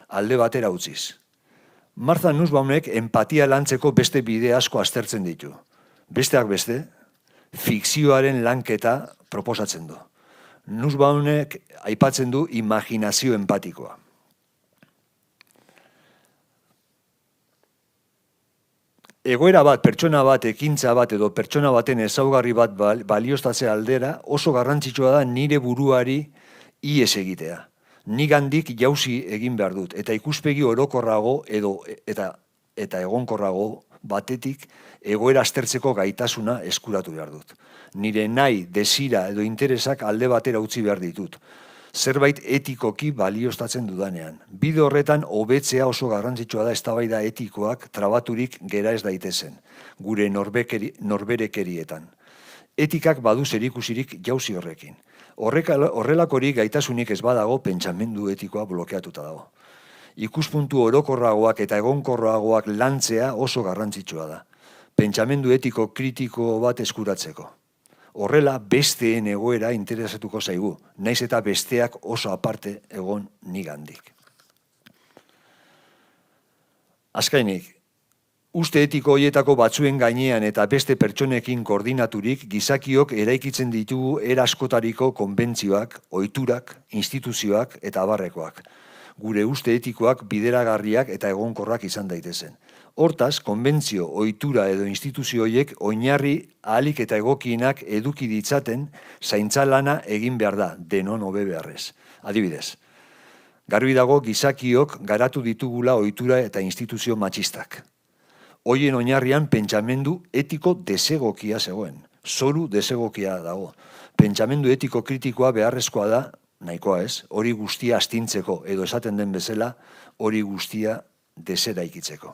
alde batera utziz. Martha Nussbaumek empatia lantzeko beste bide asko aztertzen ditu. Besteak beste, fikzioaren lanketa proposatzen du. Nussbaumek aipatzen du imaginazio empatikoa. Egoera bat, pertsona bat, ekintza bat edo pertsona baten ezaugarri bat balioztatze aldera oso garrantzitsua da nire buruari ihes egitea. Nigandik jauzi egin behar dut eta ikuspegi orokorrago eta egonkorrago batetik egoera aztertzeko gaitasuna eskuratu behar dut. Nire nahi, desira edo interesak alde batera utzi behar ditut. Zerbait etikoki balioztatzen dudanean. Bide horretan hobetzea oso garrantzitsua da eztabaida etikoak trabaturik gera ez daitezen, gure norberekerietan. Etikak badu zerikusirik jauzi horrekin. Horrelakorik gaitasunik ez badago pentsamendu etikoa blokeatuta dago. Ikuspuntu orokorragoak eta egonkorragoak lantzea oso garrantzitsua da. Pentsamendu etiko kritiko bat eskuratzeko. Horrela, besteen egoera interesatuko zaigu, naiz eta besteak oso aparte egon nigandik. Azkainik, uste etiko horietako batzuen gainean eta beste pertsonekin koordinaturik gizakiok eraikitzen ditugu era askotariko konbentzioak, ohiturak, instituzioak eta abarrekoak. Gure uste etikoak bideragarriak eta egonkorrak izan daitezen. Hortaz, konbentzio, ohitura edo instituzio horiek oinarri ahalik eta egokienak eduki ditzaten zaintza lana egin behar da, denon hobe beharrez. Adibidez, garbi dago gizakiok garatu ditugula ohitura eta instituzio matxistak. Hoien oinarrian pentsamendu etiko desegokia zegoen. Zoru desegokia dago. Pentsamendu etiko kritikoa beharrezkoa da, nahikoa ez, hori guztia astintzeko, edo esaten den bezala, hori guztia deseraikitzeko.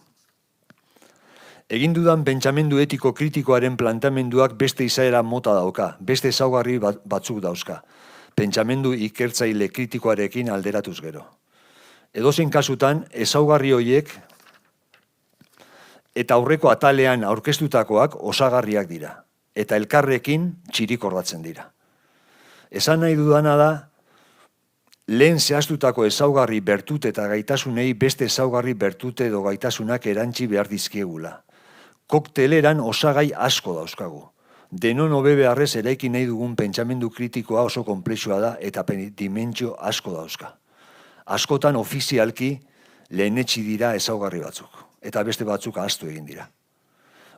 Egin dudan pentsamendu etiko kritikoaren plantamenduak beste izaera mota dauka, beste ezaugarri batzuk dauzka. Pentsamendu ikertzaile kritikoarekin alderatuz gero. Edozein kasutan, ezaugarri horiek eta aurreko atalean aurkeztutakoak osagarriak dira, eta elkarrekin txirikordatzen dira. Esan nahi dudana da, lehen zehaztutako ezaugarri bertute eta gaitasunei beste ezaugarri bertute edo gaitasunak erantzi behar dizkiegula. Kokteleran osagai asko dauzkagu. Denon hobe beharrez eraiki nahi dugun pentsamendu kritikoa oso konplexua da eta dimentsio asko dauzka. Askotan ofizialki lehenetsi dira ezaugarri batzuk, eta beste batzuk ahaztu egin dira.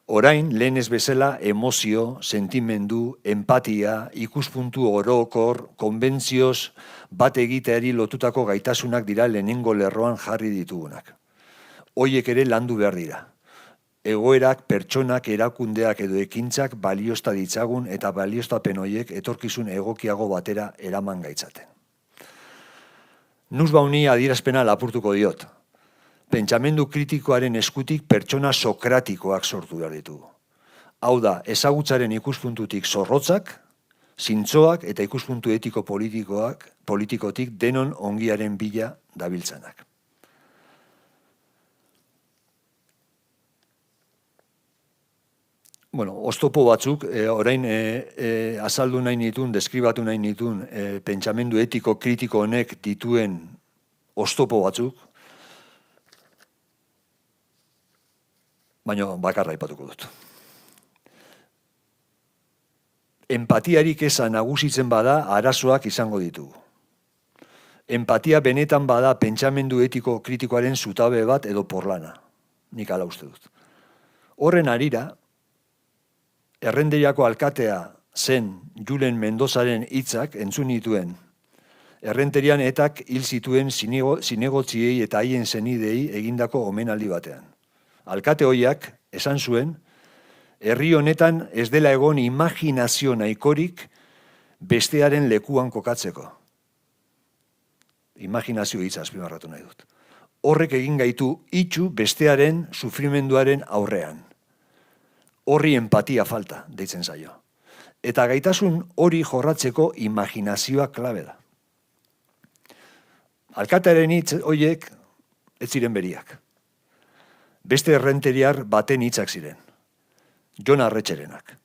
Orain, lehen ez bezala, emozio, sentimendu, empatia, ikuspuntu orokor, konbentzioz bat egiteari lotutako gaitasunak dira lehenengo lerroan jarri ditugunak. Hoiek ere landu behar dira. Egoerak, pertsonak, erakundeak edo ekintzak baliozta ditzagun eta balioztapen hoiek etorkizun egokiago batera eraman gaitzaten. Nussbaumi adierazpena lapurtuko diot. Pentsamendu kritikoaren eskutik pertsona sokratikoak sortu behar ditugu. Hau da, ezagutzaren ikuspuntutik zorrotzak, zintzoak eta ikuspuntu etiko politikotik denon ongiaren bila dabiltzanak. Bueno, oztopo batzuk, orain azaldu nahi nituen, deskribatu nahi nituen, pentsamendu etiko kritiko honek dituen oztopo batzuk, baina bakarra aipatuko dut. Empatiarik eza nagusitzen bada, arazoak izango ditugu. Empatia benetan bada pentsamendu etiko kritikoaren zutabe bat edo porlana. Nik ala uste dut. Horren harira, Errenderiako alkatea zen Julen Mendozaren hitzak entzun nituen. Errenterian etak hil zituen zinegotziei eta haien zenidei egindako omenaldi batean. Alkate hoiak esan zuen, herri honetan ez dela egon imaginazio nahikorik bestearen lekuan kokatzeko. Imaginazio hitza azpimarratu nahi dut. Horrek egin gaitu itxu bestearen sufrimenduaren aurrean. Horri empatia falta, deitzen zaio. Eta gaitasun hori jorratzeko imaginazioa klabe da. Alkatearen hitz horiek ez ziren beriak. Beste errenteriar baten hitzak ziren. Jon Arretxerenak.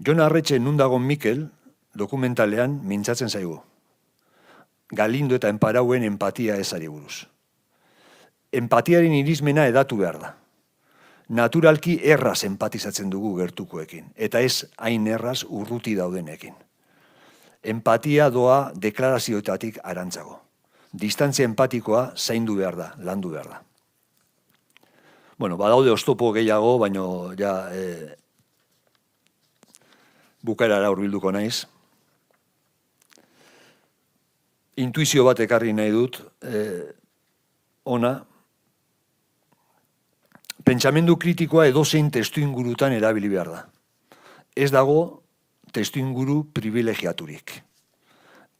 Jon Arretxe nundago Mikel dokumentalean mintzatzen zaigu. Galindo eta Enparauen empatia ezari buruz. Empatiaren irizmena edatu behar da. Naturalki erraz empatizatzen dugu gertukoekin, eta ez hain erraz urruti daudenekin. Empatia doa deklarazioetatik arantzago. Distantzia empatikoa zaindu behar da, landu behar da. Bueno, badaude oztopo gehiago, baina ja bukaerara hurbilduko naiz. Intuizio bat ekarri nahi dut, ona, pentsamendu kritikoa edozein testuingurutan erabili behar da. Ez dago testuinguru privilegiaturik.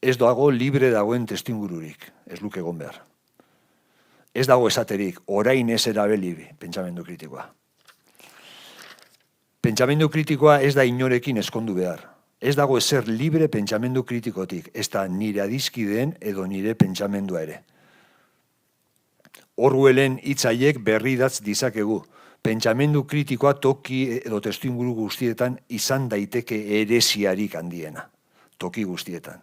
Ez dago libre dagoen testuingururik, ez luke egon behar. Ez dago esaterik, orain ez erabili pentsamendu kritikoa. Pentsamendu kritikoa ez da inorekin eskondu behar. Ez dago ezer libre pentsamendu kritikotik, ez da nire adiskideen edo nire pentsamendua ere. Orwellen hitzaiek berri datz dizakegu. Pentsamendu kritikoa toki edo testuinguru guztietan izan daiteke heresiarik handiena. Toki guztietan.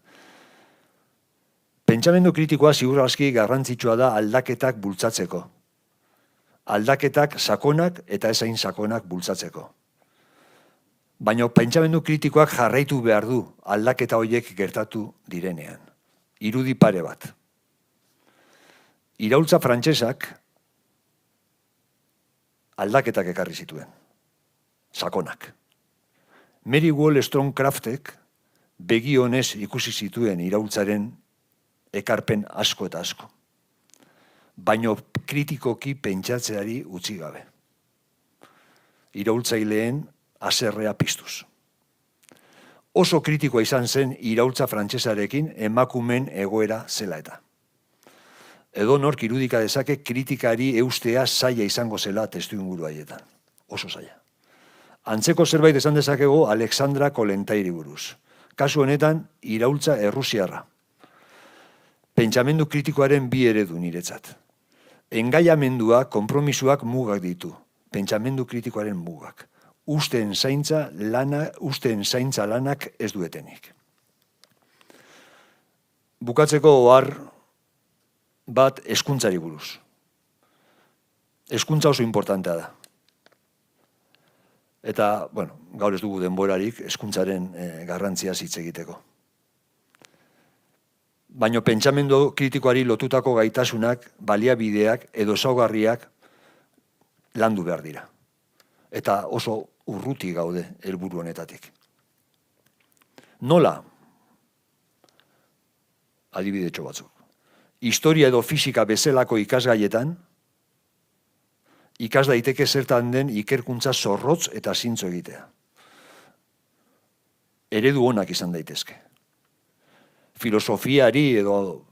Pentsamendu kritikoa ziur aski garrantzitsua da aldaketak bultzatzeko. Aldaketak sakonak eta ez hain sakonak bultzatzeko. Baina pentsamendu kritikoak jarraitu behar du aldaketa horiek gertatu direnean. Irudi pare bat. Iraultza frantsesak aldaketak ekarri zituen. Sakonak. Mary Wollstonecraftek begi honez ikusi zituen iraultzaren ekarpen asko eta asko. Baino kritikoki pentsatzeari utzi gabe. Iraultzaileen haserrea piztuz. Oso kritikoa izan zen iraultza frantsesarekin emakumeen egoera zela eta. Edo nork irudika dezake kritikari eustea zaila izango zela testuinguru haietan. Oso zaila. Antzeko zerbait esan dezakegu Alexandra Kolentairi buruz. Kasu honetan, iraultza errusiarra. Pentsamendu kritikoaren bi eredu niretzat. Engaiamendua, konpromisuak mugak ditu. Pentsamendu kritikoaren mugak. Usteen zaintza lanak ez duetenik. Bukatzeko ohar bat hezkuntzari buruz. Hezkuntza oso importantea da. Eta, bueno, gaur ez dugu denborarik hezkuntzaren garrantzia hitz egiteko. baino pentsamendu kritikoari lotutako gaitasunak, baliabideak edo ezaugarriak landu behar dira. Eta oso urruti gaude helburu honetatik. Nola? Adibidetxo batzuk. Historia edo fisika bezalako ikasgaietan, ikas daiteke zertan den ikerkuntza zorrotz eta zintzo egitea. Eredu onak izan daitezke. Filosofiari edo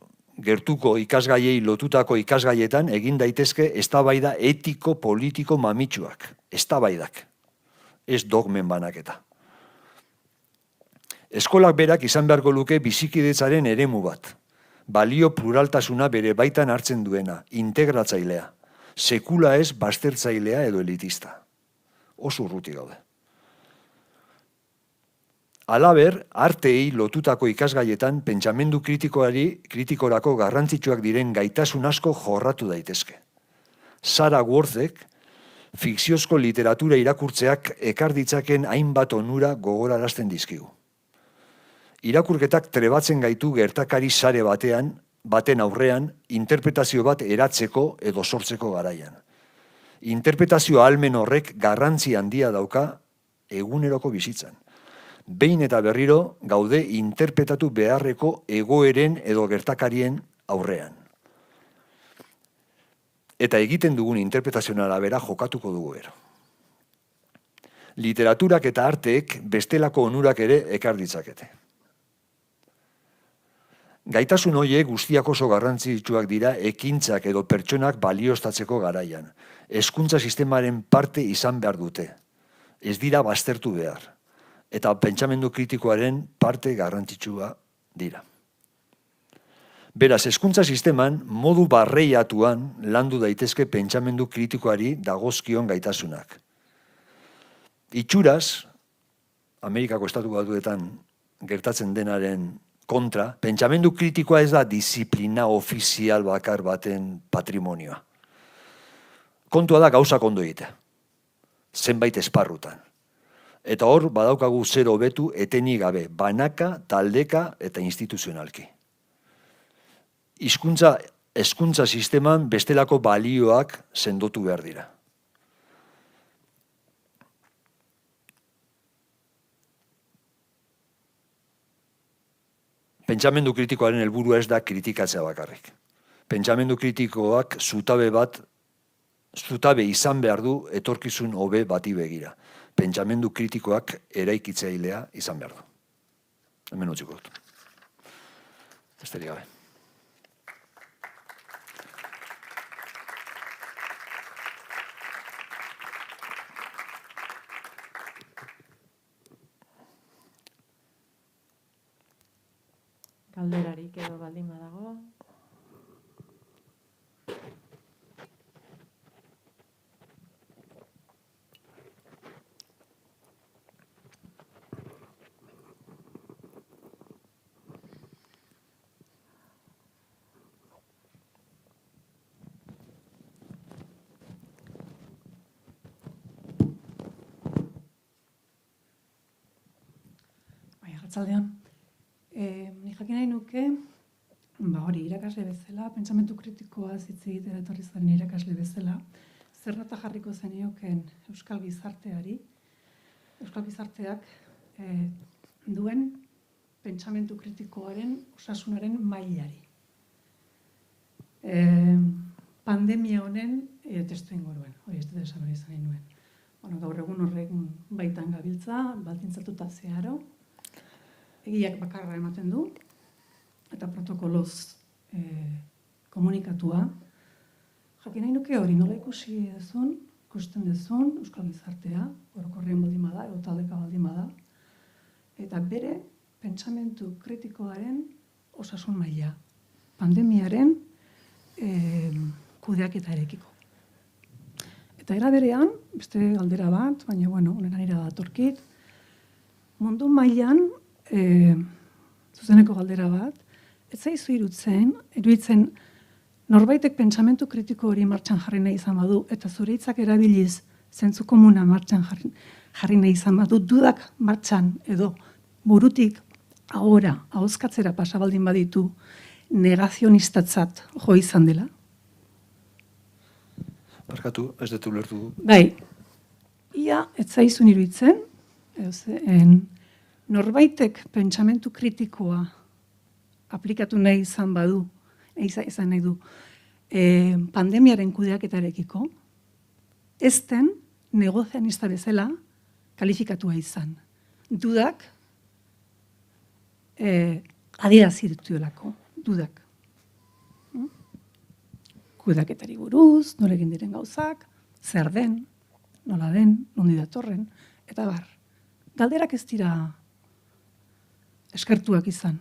gertuko ikasgaiei lotutako ikasgaietan egin daitezke eztabaida etiko, politiko mamitsuak. Eztabaidak. Ez dogmen banaketa. Eskolak berak izan beharko luke bizikidetzaren eremu bat. Balio pluraltasuna bere baitan hartzen duena, integratzailea. Sekula ez baztertzailea edo elitista. Oso urruti gaude. Halaber, arteei lotutako ikasgaietan pentsamendu kritikorako garrantzitsuak diren gaitasun asko jorratu daitezke. Sarah Worthek, fikziozko literatura irakurtzeak ekar ditzaken hainbat onura gogorarazten dizkigu. Irakurketak trebatzen gaitu gertakari sare baten aurrean, interpretazio bat eratzeko edo sortzeko garaian. Interpretazio ahalmen horrek garrantzi handia dauka eguneroko bizitzan. Behin eta berriro gaude interpretatu beharreko egoeren edo gertakarien aurrean. Eta egiten dugun interpretazioen arabera jokatuko dugu ero. Literaturak eta arteek bestelako onurak ere ekar ditzakete. Gaitasun horiek guztiak oso garrantzitsuak dira ekintzak edo pertsonak balioztatzeko garaian. Hezkuntza sistemaren parte izan behar dute. Ez dira baztertu behar. Eta pentsamendu kritikoaren parte garrantzitsua dira. Beraz, hezkuntza sisteman modu barreiatuan landu daitezke pentsamendu kritikoari dagozkion gaitasunak. Itxuraz, Amerikako Estatu Batuetan gertatzen denaren kontra, pentsamendu kritikoa ez da disiplina ofizial bakar baten patrimonioa. Kontua da gauzak ondo egitea. Zenbait esparrutan. Eta hor badaukagu zer hobetu etenik gabe, banaka, taldeka eta instituzionalki. Hezkuntza sisteman bestelako balioak sendotu behar dira. Pentsamendu kritikoaren helburua ez da kritikatzea bakarrik. Pentsamendu kritikoak zutabe izan behar du etorkizun hobe bati begira. Pentsamendu kritikoak eraikitzailea izan behar du. Hemen utziko dut. Besterik gabe. Galderarik edo baldin badago. Arratsaldean. Ni jakin nahi nuke, hori irakasle bezala, pentsamendu kritikoa hitz egitera etorri zen irakasle bezala, zer nota jarriko zenioken euskal gizarteari, euskal gizarteak duen pentsamendu kritikoaren osasunaren mailari. Pandemia honen testu inguruan, hori ez dut esan hori izan nuen. Gaur egun horrek baitan gabiltza, baldintzatuta zeharo, egiak bakarra ematen du, eta protokoloz komunikatua. Jakin nahi nuke hori nola ikusten dezun, euskal gizartea, orokorrean baldin bada, edo taldeka baldin bada, eta bere pentsamendu kritikoaren osasun maila, pandemiaren kudeaketarekiko. Eta era berean, beste galdera bat, baina honen arira datorkit, mundu mailan, zuzeneko galdera bat, ez zaizu iruditzen norbaitek pentsamendu kritiko hori martxan jarri nahi izan badu, eta zure hitzak erabiliz zentzu komuna martxan jarri nahi izan badu, dudak martxan edo burutik ahozkatzera pasabaldin baditu, negazionistatzat jo izan dela. Barkatu, ez dut ulertu. Bai, ia ez zaizun iruditzen, norbaitek pentsamentu kritikoa aplikatu nahi izan badu, izan nahi du, pandemiaren kudeaketarekiko, ez den negozianista bezala kalifikatua izan. Dudak adierazi dituelako, dudak. Kudeaketari buruz, norekin diren gauzak, zer den, nola den, nondi datorren, eta bar. Galderak ez dira eskertuak izan.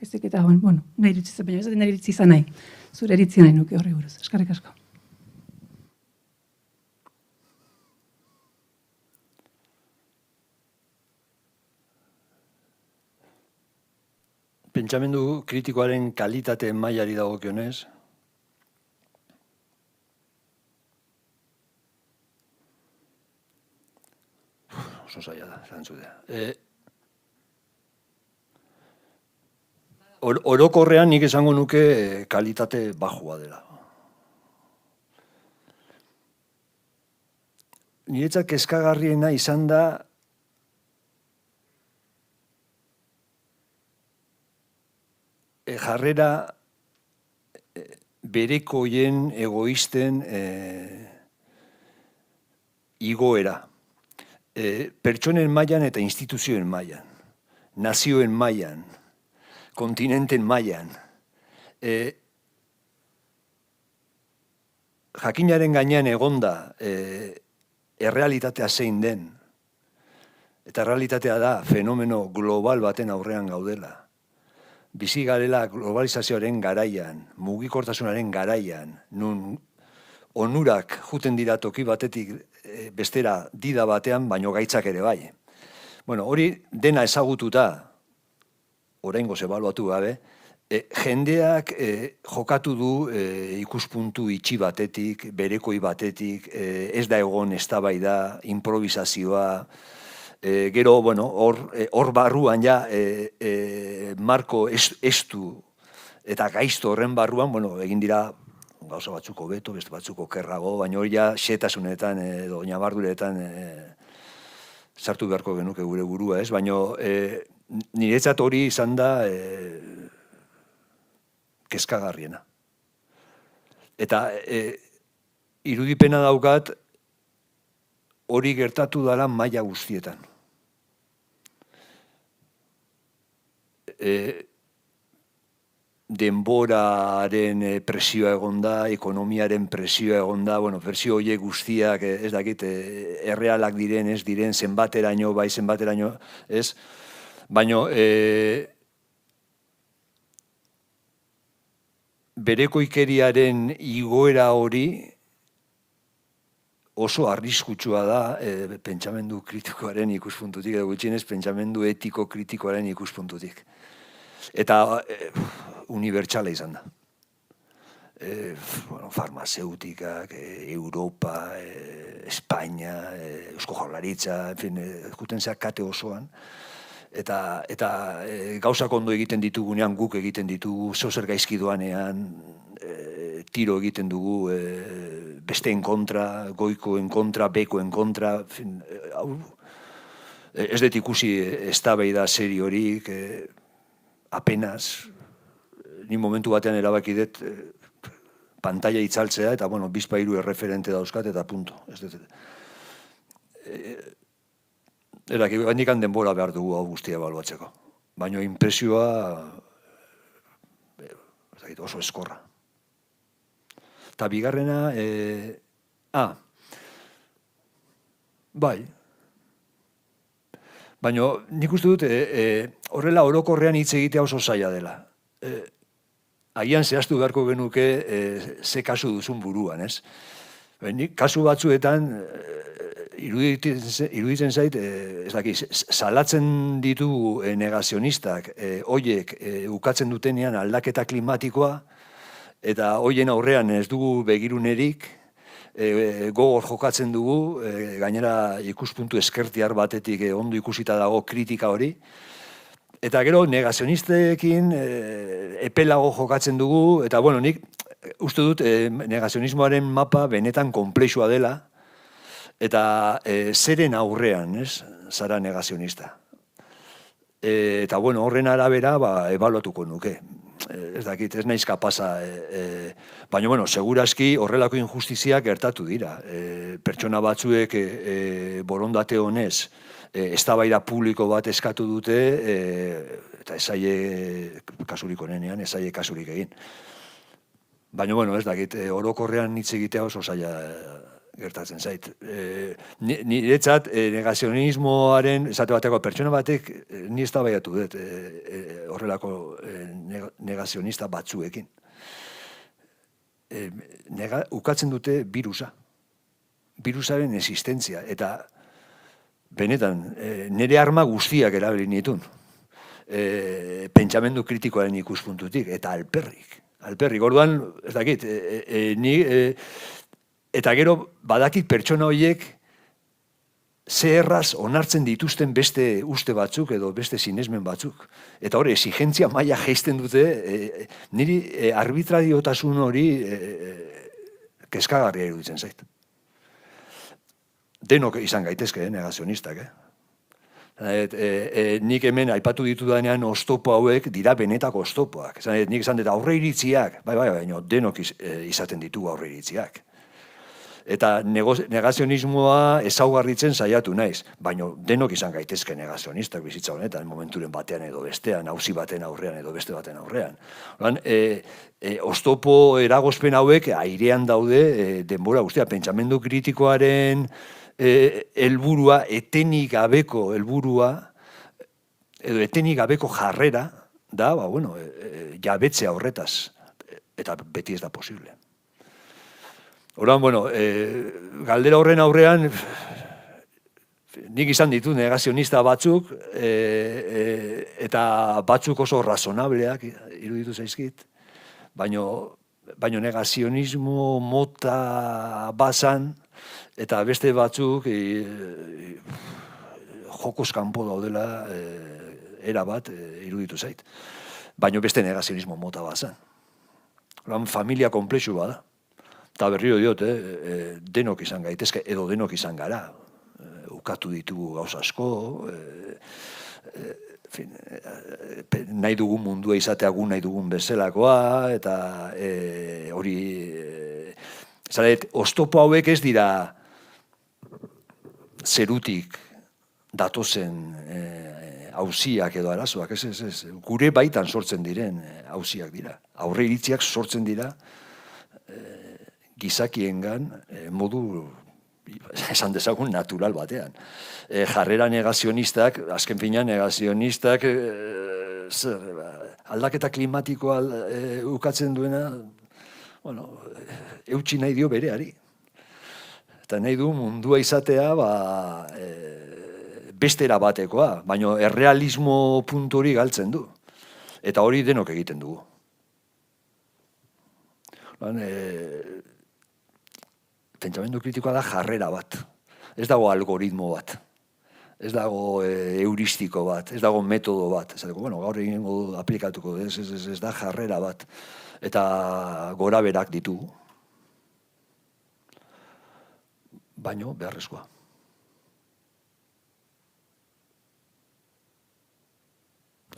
Ezik eta, bueno, nahi iritzi izan, baina ez nahi iritzi izan nahi. Zure iritzi nahi nuke horri buruz. Eskerrik asko. Pentsamendu kritikoaren kalitate mailari dagokionez, oso zaila da, erantzutea. Orokorrean nik esango nuke kalitate bajua dela. Niretzat kezkagarriena izan da jarrera berekoien, egoisten igoera. Pertsonen mailan eta instituzioen mailan, nazioen mailan, kontinenten mailan. Jakinaren gainean egonda errealitatea zein den, eta errealitatea da fenomeno global baten aurrean gaudela. Bizi garela globalizazioaren garaian, mugikortasunaren garaian, nun onurak juten dira toki batetik bestera dida batean, baino gaitzak ere bai. Bueno, hori dena ezagututa, oraingoz ebaluatu gabe, jendeak jokatu du ikuspuntu itxi batetik, berekoi batetik, ez da egon eztabaida, improvisazioa, gero, bueno, hor barruan ja marko estu eta gaizto horren barruan, bueno, egin dira gauza batzuko beto, beste batzuko kerrago, baina hori ja xetasunetan edo nabarduretan sartu beharko genuke gure burua, ez? Baina niretzat hori izan da kezkagarriena. Eta irudipena daukat hori gertatu dela maila guztietan. Denboraren presioa egonda, ekonomiaren presioa egonda, bueno, presio horiek guztiak, ez dakit, errealak diren, ez diren, zenbateraino, bai zenbateraino, ez? Baina berekoikeriaren igoera hori oso arriskutsua da pentsamendu kritikoaren ikuspuntutik, edo gutxienez pentsamendu etiko kritikoaren ikuspuntutik. Eta unibertsala izan da. Farmazeutikak, Europa, Espainia, Eusko Jaurlaritza, juten zeak kate osoan. Eta gauzak ondo egiten ditugunean, guk egiten ditugu, zozer gaizki doanean, tiro egiten dugu besteen kontra, goikoen kontra, bekoen kontra, ez dut ikusi eztabaida serio horik, apenas, ni momentu batean erabaki dut pantalla itzaltzea, eta, bueno, bizpairu erreferente dauzkat, eta punto. Handikan denbora behar dugu hau guztia ebaluatzeko. Baina impresioa oso eskorra. Eta bigarrena, bai. Baina nik uste dut horrela orokorrean hitz egitea oso zaila dela. Agian zehaztu beharko genuke ze kasu duzun buruan, ez? Nik kasu batzuetan iruditzen zait, ez dakit, salatzen ditugu negazionistak, hoiek ukatzen dutenean aldaketa klimatikoa, eta hoien aurrean ez dugu begirunerik, gogor jokatzen dugu, gainera ikuspuntu eskertiar batetik ondo ikusita dago kritika hori, Eta gero negazionistekin epelago jokatzen dugu, eta bueno, nik uste dut negazionismoaren mapa benetan konplexua dela, eta zeren aurrean, ez, zara negazionista. Eta bueno, horren arabera, ebaluatuko nuke. Ez dakit, ez naiz kapasa, baina, bueno, seguraski horrelako injustiziak gertatu dira. Pertsona batzuek borondate honez, eztabaida publiko bat eskatu dute, eta esaie kasurik onenean, esaie kasurik egin. Baina, bueno, ez dakit, orokorrean hitz egitea oso zaila gertatzen zait. Niretzat, negazionismoaren, esate bateko, pertsona batek, ni eztabaidatu dut horrelako negazionista batzuekin. Ukatzen dute birusa. Virusaren existentzia. Eta benetan, nire arma guztiak erabili nituen. Pentsamendu kritikoaren ikuspuntutik, eta alperrik. Orduan, ez dakit, eta gero badakit pertsona horiek ze erraz onartzen dituzten beste uste batzuk edo beste sinesmen batzuk. Eta hori, exigentzia maila jaisten dute, niri arbitrariotasun hori kezkagarria iruditzen zait. Denok izan gaitezke, negazionistak, nik hemen aipatu ditudanean oztopo hauek dira benetako oztopoak. Nik esan dut aurre iritziak, baina denok izaten ditugu aurre iritziak. Eta negazionismoa ezaugarritzen saiatu naiz, baina denok izan gaitezke negazionistak bizitza honetan, momenturen batean edo bestean, auzi baten aurrean edo beste baten aurrean. Oztopo eragozpen hauek airean daude denbora guztia, pentsamendu kritikoaren helburua, etenik gabeko helburua, edo etenik gabeko jarrera, da, jabetzea horretaz, eta beti ez da posible. Horan, galdera horren aurrean, nik izan ditu negazionista batzuk, eta batzuk oso razonableak iruditu zaizkit, baina negazionismo mota bazan, eta beste batzuk jokoz kanpo daudela era bat iruditu zait. Baina beste negazionismo mota bazan. Familia komplexu bada. Eta berriro diot, denok izan gaitezke, edo denok izan gara. Ukatu ditugu gauza asko, nahi dugun mundua izatea gu nahi dugun bezalakoa, eta hori... Oztopo hauek ez dira zerutik datozen auziak edo arazoak, ez. Gure baitan sortzen diren auziak dira. Aurre iritziak sortzen dira gizakiengan modu, esan dezagun, natural batean. Jarrera negazionistak, azken finean negazionistak, aldaketa klimatikoa ukatzen duena, eutsi nahi dio bereari. Eta nahi du mundua izatea bestera batekoa, baina errealismo puntu hori galtzen du. Eta hori denok egiten dugu. Pentsamendu kritikoa da jarrera bat. Ez dago algoritmo bat. Ez dago heuristiko bat. Ez dago metodo bat. Gaur egingo aplikatuko. Ez da jarrera bat. Eta gora berak ditugu. Baino beharrezkoa.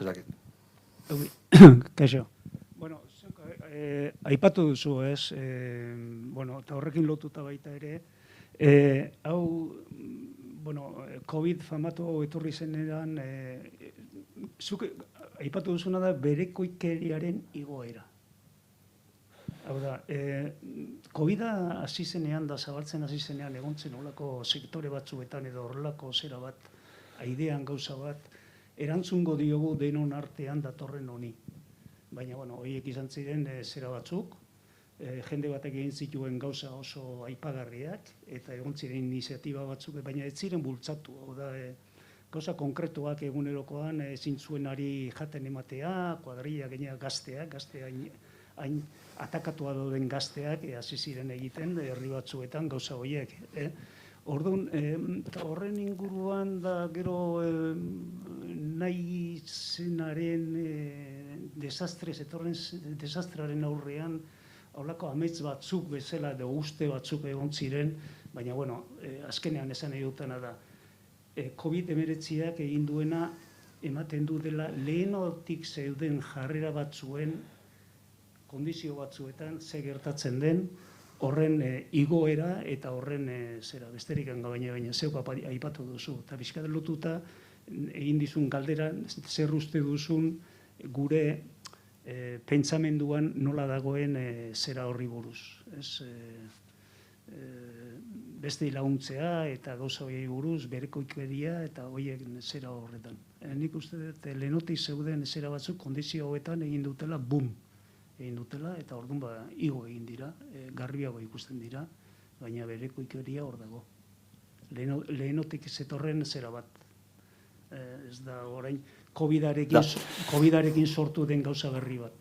Ez dakit. Kaixo. Bueno, aipatu duzu, ez? Eta horrekin lotuta baita ere, hau, COVID famatu etorri zenean, zuk aipatu duzuna da berekoikeriaren igoera. Hau da, COVID-a hasi zenean da zabaltzen hasi zenean egontzen horrelako sektore batzuetan edo horrelako zera bat, aidean gauza bat, erantzungo diogu denon artean datorren honi. Baina, horiek izan ziren zera batzuk, jende batek egin zituen gauza oso aipagarriak, eta egon ziren iniziatiba batzuk, baina ez ziren bultzatu. Hau da, gauza konkretuak egunerokoan ezin zuenari jaten ematea, kuadrilla gainera gazteak, hain atakatua dauden gazteak hasi ziren egiten herri batzuetan gauza horiek. Orduan, eta horren inguruan da gero nahi zenaren desastrearen aurrean, holako amets batzuk bezala, edo uste batzuk egon ziren, baina, bueno, azkenean esan nahi dutena da, COVID-19ak egin duena, ematen du dela lehenotik zeuden jarrera batzuen, kondizio batzuetan, ze gertatzen den, horren igoera eta horren zera, besterik baina zeuk aipatu duzu. Eta bizkat lotuta egin dizun galdera, zer uste duzun gure pentsamenduan nola dagoen zera horri buruz. Beste laguntzea eta gauza horiei buruz, berekoikeria eta horiek zera horretan. Nik uste dut, lehenotik zeuden zera batzuk kondizio hauetan egin dutela, bum! Egin dutela, eta orduan igo egin dira, garbiago ikusten dira, baina berekoikeria hor dago. Lehenotik zetorren zera bat. Ez da orain, COVID-arekin sortu den gauza berri bat.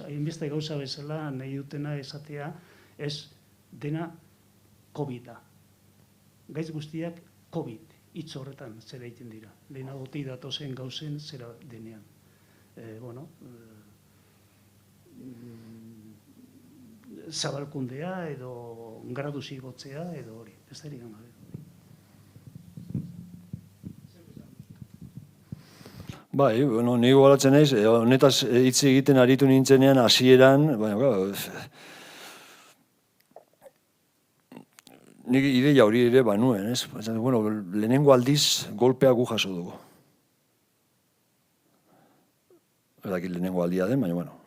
Hainbeste gauza bezala nahi dutena esatea, ez dena COVID-a. Gaiz guztiak COVID, hitz horretan zera egiten dira. Lehenagotik datozen gauzen zera denean. Zabalkundea edo gradu zigotzea edo hori, ez da erigan gabe. Bai, nigo balatzen naiz, honetaz hitz egiten aritu nintzenean hasieran, nik ideia hori ere banuen, ez? Lehenengo aldiz golpea gu jaso dugu. Edakit lehenengo aldia den, baina,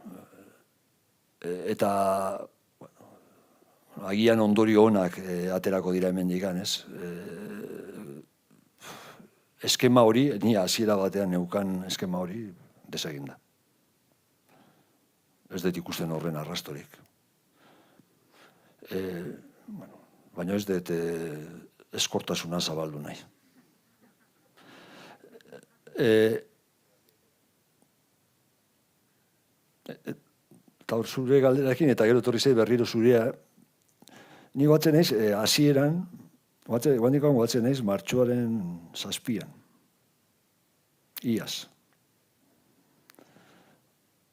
eta agian ondorio onak aterako dira hemendikan, ez? Eskema hori, ni hasiera batean neukan eskema hori deseginda. Ez dut ikusten horren arrastorik. Baina ez dut eskortasuna zabaldu nahi. Eta hor zure galderakin, eta gero etorri zei berriro zurea, ni batzen naiz, hasieran, guandikoan batzen naiz, martxoaren 7an. Iaz.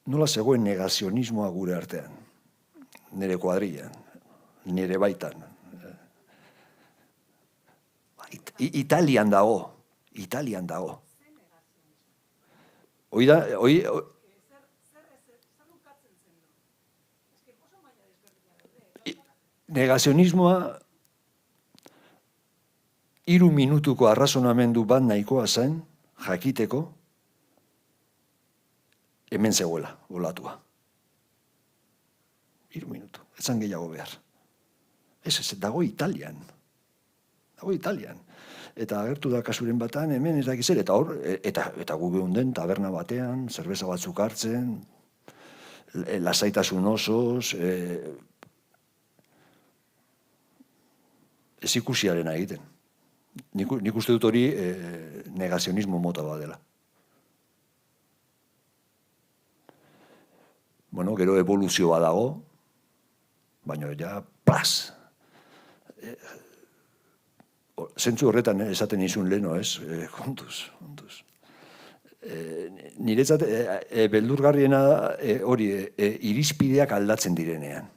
Nola zegoen negazionismoa gure artean, nire kuadrilan, nire baitan. Italian dago. Negazionismoa 3 minutuko arrazonamendu bat nahikoa zen, jakiteko, hemen zegoela, olatua. 3 minutu, ez zan gehiago behar. Ez, dago Italian. Eta agertu da kasuren batan, hemen ez dakiz ere, eta gu gehunden taberna batean, zerbeza batzuk hartzen, lasaitasun osoz, ez ikusiarena egiten. Nik uste dut hori negazionismo mota bat dela. Gero evoluzioa dago, baina ja, plas! Zentzu horretan esaten izun leheno, ez? Kontuz. Niretzat, beldurgarriena hori, irizpideak aldatzen direnean,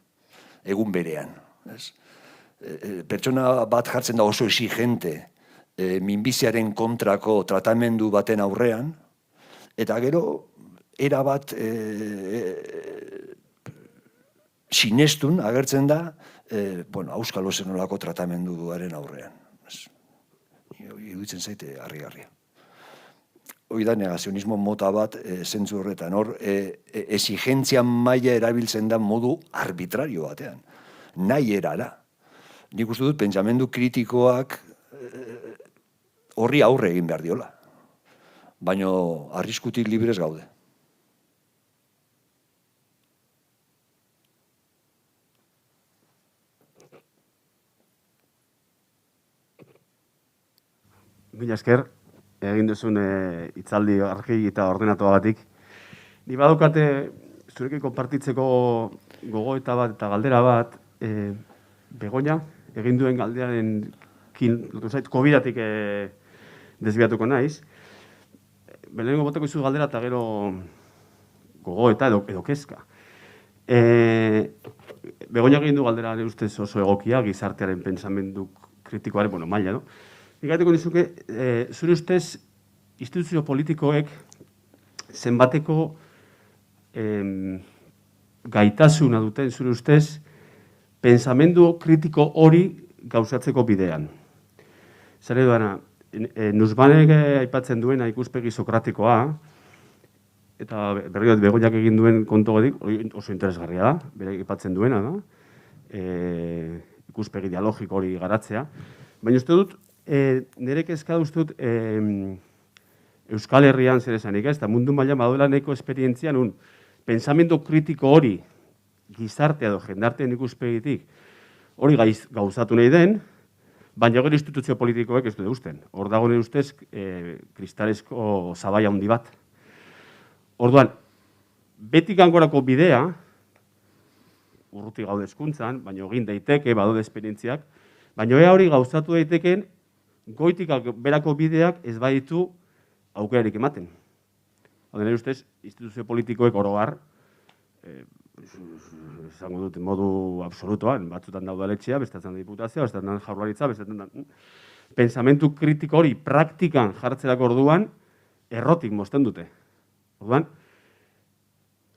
egun berean, ez? Pertsona bat jartzen da oso exigente minbiziaren kontrako tratamendu baten aurrean, eta gero, erabat sinestun agertzen da, auskalo zenolako tratamendu duaren aurrean. Iruditzen zaite harri-harria. Hoi da negazionismo mota bat zentzu horretan. Hor, exigentzia maila erabiltzen da modu arbitrario batean. Nahi erara. Nik uste dut, pentsamendu kritikoak horri aurre egin behar diola. Baina arriskutik librez gaude. Mila esker, egin duzun hitzaldi argi eta ordenatuagatik. Ni badukate zurekin konpartitzeko gogoeta bat eta galdera bat, Begoña egin duen galderaren lotu zait, COVID-atik desbiatuko naiz. Lehenengo boteko izu galdera eta gero gogo eta edo kezka. Begoñak egin du galdera nire ustez oso egokia, gizartearen pensamendu kritikoaren, maila, no? Nik gaiteko nizuke, zure ustez, instituzio politikoek zenbateko gaitasuna duten, zure ustez, pensamendu kritiko hori gauzatzeko bidean. Zer edoana, Nussbaumek aipatzen duena ikuspegi sokratikoa, eta berriro Begoñak egin duen kontogodik, oso interesgarria da, bere aipatzen duena, da? Ikuspegi dialogiko hori garatzea. Baina uste dut, nire kezka uste dut, Euskal Herrian zer esanik, eta mundu mailan baduela nahiko esperientzia nun, pensamendu kritiko hori gizartea edo jendarteen ikuspegitik hori gauzatu nahi den, baina gero instituzio politikoek ez dute usten. Hor dago nire ustez kristalezko zabaia handi bat. Orduan, betik angorako bidea, urruti gaude hezkuntzan, baina egin daiteke, badaude esperientziak, baina ea hori gauzatu daiteken, goitik berako bideak ez baditu aukerarik ematen. Hau nire ustez, instituzio politikoek oro har, esango dut modu absolutoan, batzutan da udaletxea, bestatzen da diputazioa, bestatzen da jaurlaritza, bestatzen da... Pensamentu kritiko hori praktikan jartzerako orduan, errotik mozten dute. Orduan,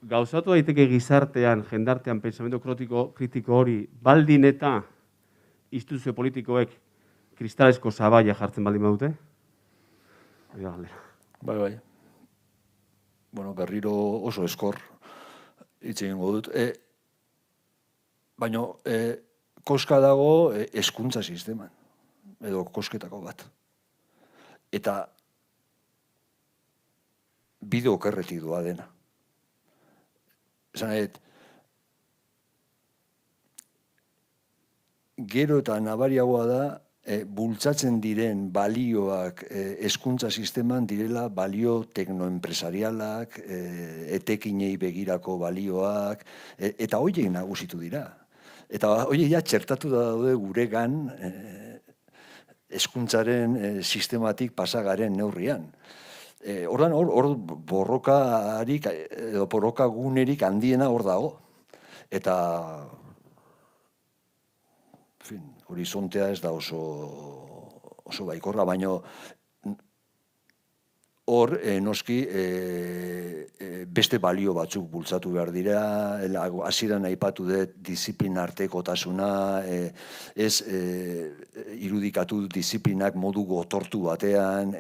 gauzatu daiteke gizartean, jendartean, pensamentu kritiko hori, baldin eta instituzio politikoek kristalezko zabaia jartzen baldin badute? Hori da galdera. Bai. Bueno, berriro oso eskor hitz egingo dut. Baina koska dago hezkuntza sisteman, edo kosketako bat. Eta bide okerretik doa dena. Esan nahi, gero eta nabariagoa da, bultzatzen diren balioak hezkuntza sisteman direla balio teknoenpresarialak, etekinei begirako balioak, eta horiek nagusitu dira. Eta horiek ja txertatu daude guregan hezkuntzaren sistematik pasagaren neurrian. Ordan hor borrokarik edo borroka gunerik handiena hor dago. Eta horizontea ez da oso baikorra, baina hor noski beste balio batzuk bultzatu behar dira, hasieran aipatu dut disiplina artekotasuna, ez irudikatu disiplinak modu gotortu batean,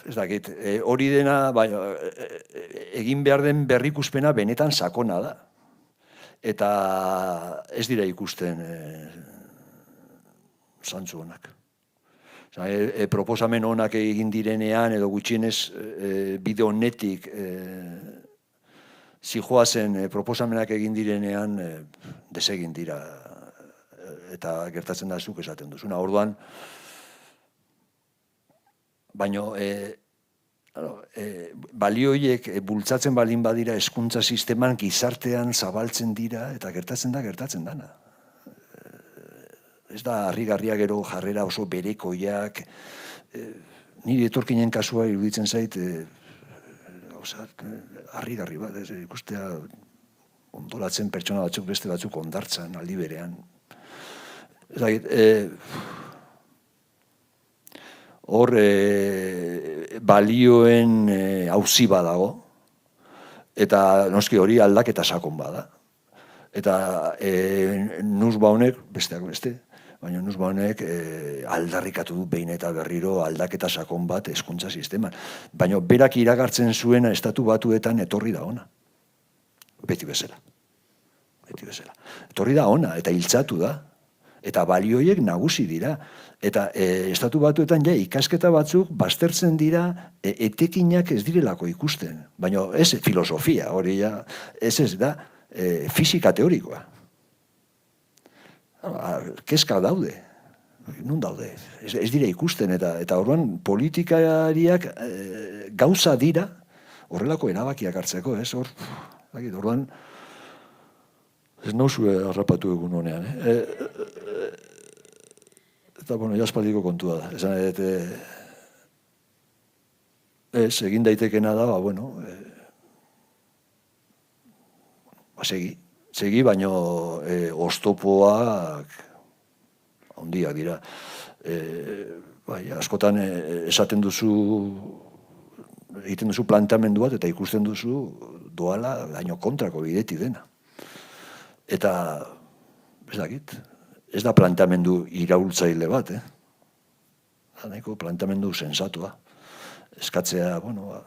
ez dakit, hori dena egin behar den berrikuspena benetan sakona da. Eta ez dira ikusten zantzu honak. Proposamen honak egin direnean, edo gutxienez bide honetik zijoazen proposamenak egin direnean desegin dira. Eta gertatzen da zuk esaten duzuna. Orduan, baino balioiek bultzatzen balin badira hezkuntza sisteman gizartean zabaltzen dira eta gertatzen dana. Ez da harrigarria gero jarrera oso berekoiak, nire etorkinen kasua iruditzen zait, harrigarri bat, ikustea ondolatzen pertsona batzuk beste batzuk ondartzan aldi berean. Hor balioen auzi badago, eta noski hori aldaketa sakon bada. Eta Nussbaumek, besteak beste, baina Nussbaumek aldarrikatu du behin eta berriro aldaketa sakon bat hezkuntza sisteman. Baina berak iragartzen zuena estatu batuetan etorri da ona. Beti bezala. Etorri da ona, eta hiltzatu da. Eta balioiek nagusi dira. Eta estatu batuetan ikasketa batzuk baztertzen dira etekinak ez direlako ikusten. Baina ez filosofia, hori ez da fisika teorikoa. Kezka daude. Nun daude? Ez dira ikusten eta orduan politikariak gauza dira horrelako erabakiak hartzeko, ez? Orduan ez nauzu harrapatu egun honean. eta, bueno, jaspaldiko kontua da. Esan edo, egin daitekena da, bueno, segi, baino oztopoak handiak dira. Bai, askotan esaten duzu, egiten duzu planteamendu bat, eta ikusten duzu doala gaino kontrako bideti dena. Eta, ez dakit, ez da planteamendu iraultzaile bat, nahiko planteamendu sensatua. Eskatzea, bueno,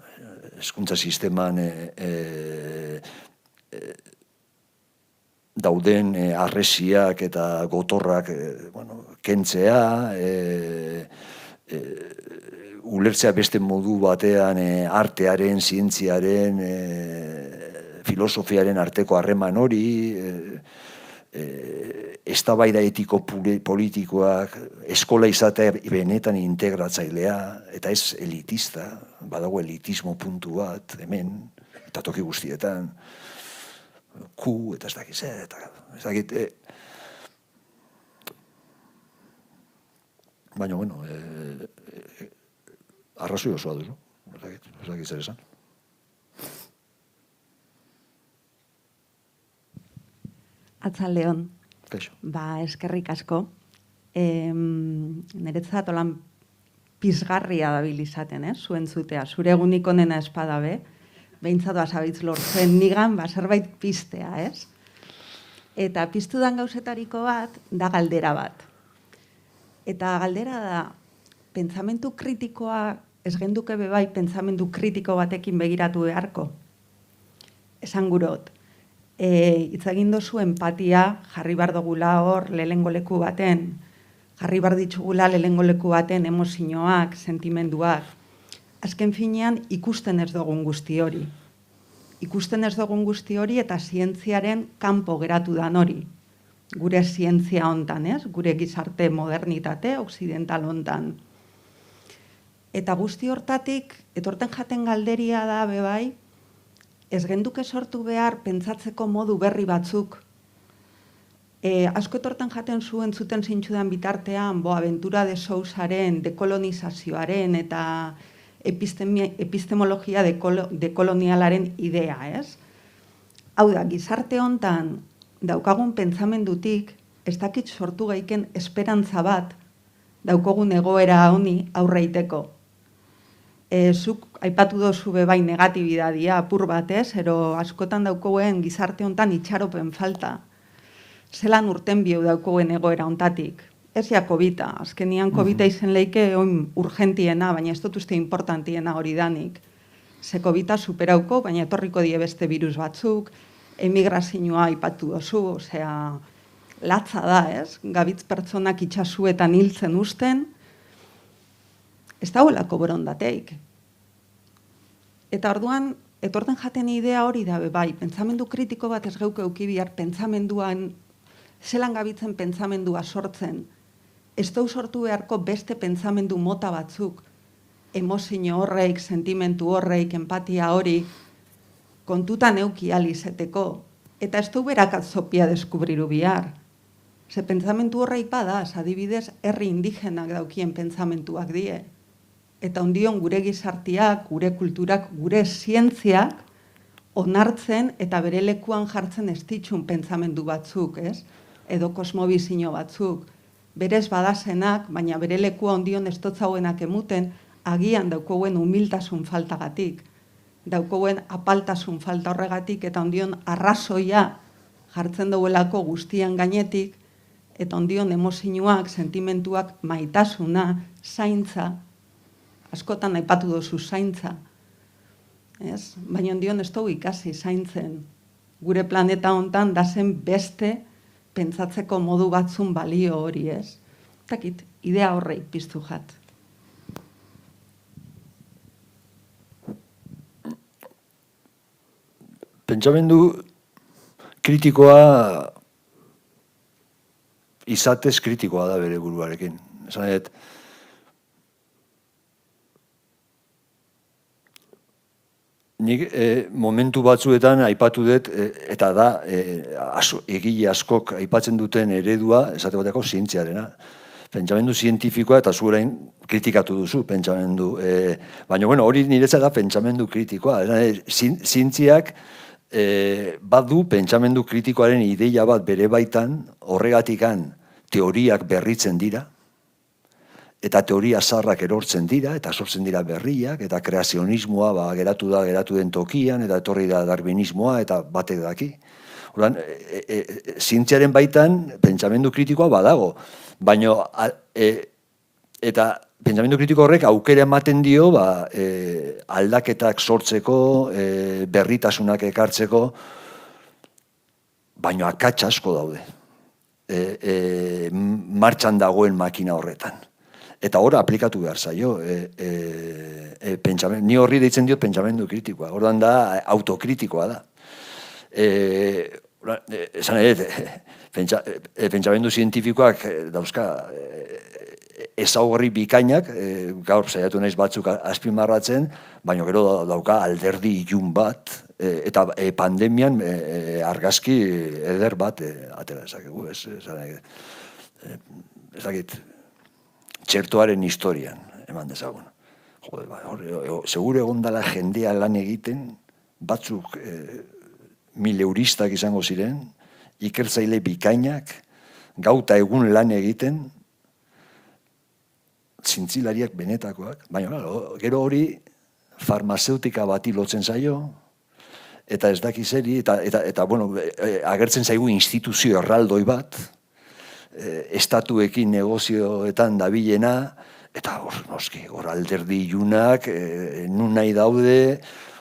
hezkuntza sisteman dauden harresiak eta gotorrak kentzea, ulertzea beste modu batean artearen, zientziaren, filosofiaren arteko harreman hori, eztabaida etiko politikoak, eskola izatea benetan integratzailea, eta ez elitista, badago elitismo puntu bat, hemen, eta toki guztietan, eta ez dakit, ez dakit, baina, bueno, arrazoi osoa duzu, ez dakit zer esan. Atzaldeon. Kaixo. Eskerrik asko. Niretzat olan pizgarria dabil izaten, zuen zutea. Zure egunik onena espada be, behintzat basabitz lortzen nigan, zerbait piztea, ez? Eta piztudan gauzetariko bat, da galdera bat. Eta galdera da, pentsamentu kritikoa, ez genduke bebai, pentsamentu kritiko batekin begiratu beharko. Esan gurot. Hitz egin dozu empatia, jarri bar dugula hor lehengo leku baten, jarri bar ditugula lehengo leku baten emozioak, sentimenduak. Azken finean ikusten ez dugun guzti hori. Ikusten ez dugun guzti hori eta zientziaren kanpo geratu dan hori. Gure zientzia hontan, gure gizarte modernitate, occidental hontan. Eta guzti hortatik, etorten jaten galderia da bebai, ez genduke sortu behar pentsatzeko modu berri batzuk. Asko etorten jaten zuten zintxudan bitartean, Boaventura de Sousaren dekolonizazioaren eta epistemologia dekolonialaren idea, ez? Hau da, gizarte hontan daukagun pentsamendutik, ez dakit sortu gaiken esperantza bat daukogun egoera honi aurreiteko. Zuk aipatu dozu bebai negatibidadia apur batez, ero askotan daukoen gizarte hontan itxaropen falta. Zelan urten bieu daukoen egoera hontatik. Ez ja COVID-a, azkenian COVID-a izen leike oin urgentiena, baina ez dut uste importantiena hori danik. Ze COVID-a superauko, baina etorriko die beste virus batzuk, emigrazioa aipatu dozu, osea, latza da, ez? Gabitz pertsonak itxasuetan hiltzen usten, ez dagoelako borondateik. Eta orduan, etorten jaten idea hori da, bai, pentsamendu kritiko bat ez geuke eukibihar pentsamenduan, zelan gabitzen pentsamendua sortzen, ez dau sortu beharko beste pentsamendu mota batzuk, emozio horreik, sentimentu horreik, empatia hori, kontutan euki alizeteko, eta ez dau berakat zopia deskubriru bihar. Ze pentsamentu horreik badaz, adibidez, herri indigenak daukien pentsamentuak die. Eta ondion gure gizartiak, gure kulturak, gure zientziak onartzen eta bere lekuan jartzen ez ditxun pentsamendu batzuk, ez? Edo kosmobizio batzuk. Berez badazenak, baina bere lekua ondion ez dotzauenak emuten, agian daukoen humiltasun faltagatik. Daukoen apaltasun falta horregatik eta ondion arrazoia jartzen duelako guztian gainetik, eta ondion emozioak, sentimentuak, maitasuna, zaintza, askotan aipatu dozu zaintza, baina ondion ez dugu ikasi zaintzen. Gure planeta hontan dazen beste pentsatzeko modu batzun balio hori, ez? Takit, idea horreik piztu jat. Pentsamendu kritikoa izatez kritikoa da bere buruarekin. Esan dut, nik momentu batzuetan aipatu dut, eta da, egile askok aipatzen duten eredua, esate bateko zientziarena. pentsamendu zientifikoa eta zu orain kritikatu duzu pentsamendu. Baina, bueno, hori niretzat da pentsamendu kritikoa. Zientziak badu pentsamendu kritikoaren ideia bat bere baitan, horregatikan teoriak berritzen dira, eta teoria zaharrak erortzen dira, eta sortzen dira berriak, eta kreazionismoa geratu den tokian, eta etorri da darwinismoa, eta batek daki. Orduan, zientziaren baitan pentsamendu kritikoa badago, baina eta pentsamendu kritiko horrek aukera ematen dio aldaketak sortzeko, berritasunak ekartzeko, baina akats asko daude. Martxan dagoen makina horretan. Eta hor aplikatu behar zaio. Ni horri deitzen diot pentsamendu kritikoa. Orduan da autokritikoa da. Esan ere, pentsamendu zientifikoak dauzka ezaugarri bikainak, gaur saiatu naiz batzuk azpimarratzen, baina gero dauka alderdi ilun bat, eta pandemian argazki eder bat atera dezakegu, ez dakit, txertoaren historian eman dezagun. Seguro egon dela jendea lan egiten, batzuk mileuristak izango ziren, ikertzaile bikainak, gauta egun lan egiten, zintzilariak benetakoak, baina gero hori farmazeutika bati lotzen zaio, eta ez daki zeri, eta bueno, agertzen zaigu instituzio erraldoi bat, estatuekin negozioetan dabilena, eta hor alderdi ilunak, nun nahi daude,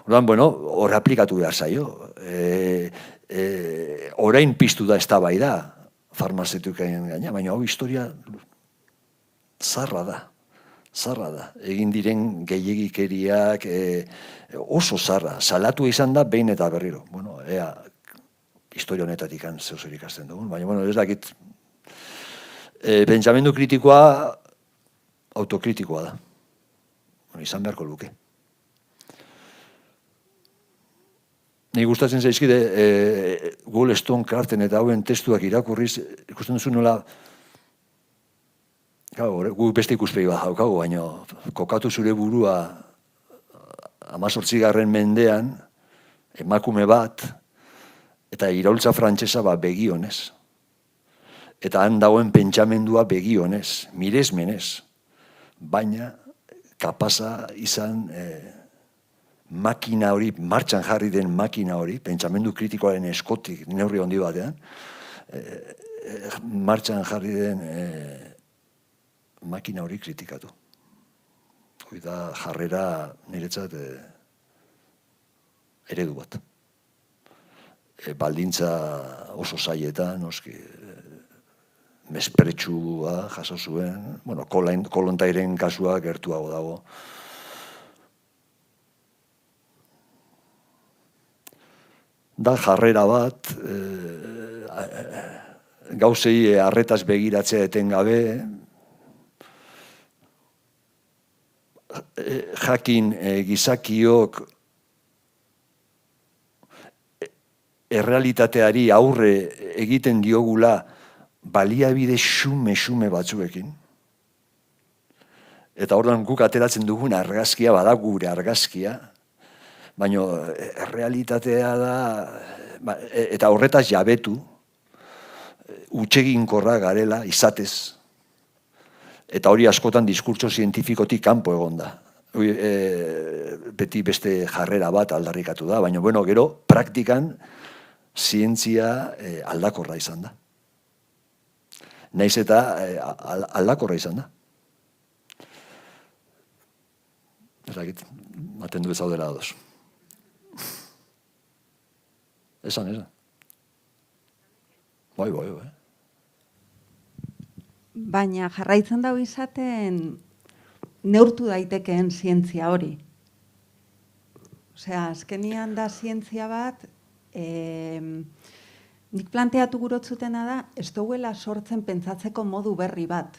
bueno, hor aplikatu behar zaio. Orain piztu da eztabaida farmazeutikaren gaina, baina hau historia zarra da. Egin diren gehiegikeriak oso zarra. Salatu izan da behin eta berriro. Bueno, historia honetatik zeuzer ikasten dugun. Baina, bueno, ez dakit. Pentsamendu kritikoa autokritikoa da. Izan beharko luke. Ni gustatzen zaizkide Goldstone, Carten eta hauen testuak irakurriz, ikusten duzu nola gu beste ikuspegi bat daukagu, baina kokatu zure burua 18. mendean, emakume bat, eta iraultza frantsesa begionez. Eta han dagoen pentsamendua begionez, miresmenez, baina kapasa izan makina hori, martxan jarri den makina hori, pentsamendu kritikoaren eskotik neurri handi batean, martxan jarri den makina hori kritikatu. Hoi da jarrera niretzat eredu bat. Baldintza oso zailetan, mespretsua jaso zuen, bueno, kolontairen kasua gertuago dago. Da jarrera bat, gauzei arretaz begiratzea etengabe, jakin gizakiok errealitateari aurre egiten diogula baliabide xume batzuekin. Eta orduan guk ateratzen dugun argazkia, bada gure argazkia, baina errealitatea da, eta horretaz jabetu, utseginkorra garela izatez. Eta hori askotan diskurtso zientifikotik kanpo egon da. Beti beste jarrera bat aldarrikatu da, baina bueno, gero praktikan zientzia aldakorra izan da. Naiz eta aldakorra izan da. Ez dakit, maten du ez daudela ados. Esan. Bai. Baina jarraitzen dago izaten neurtu daitekeen zientzia hori. Osea, azkenian da zientzia bat, nik planteatu gurotzutena da, ez duela sortzen pentsatzeko modu berri bat.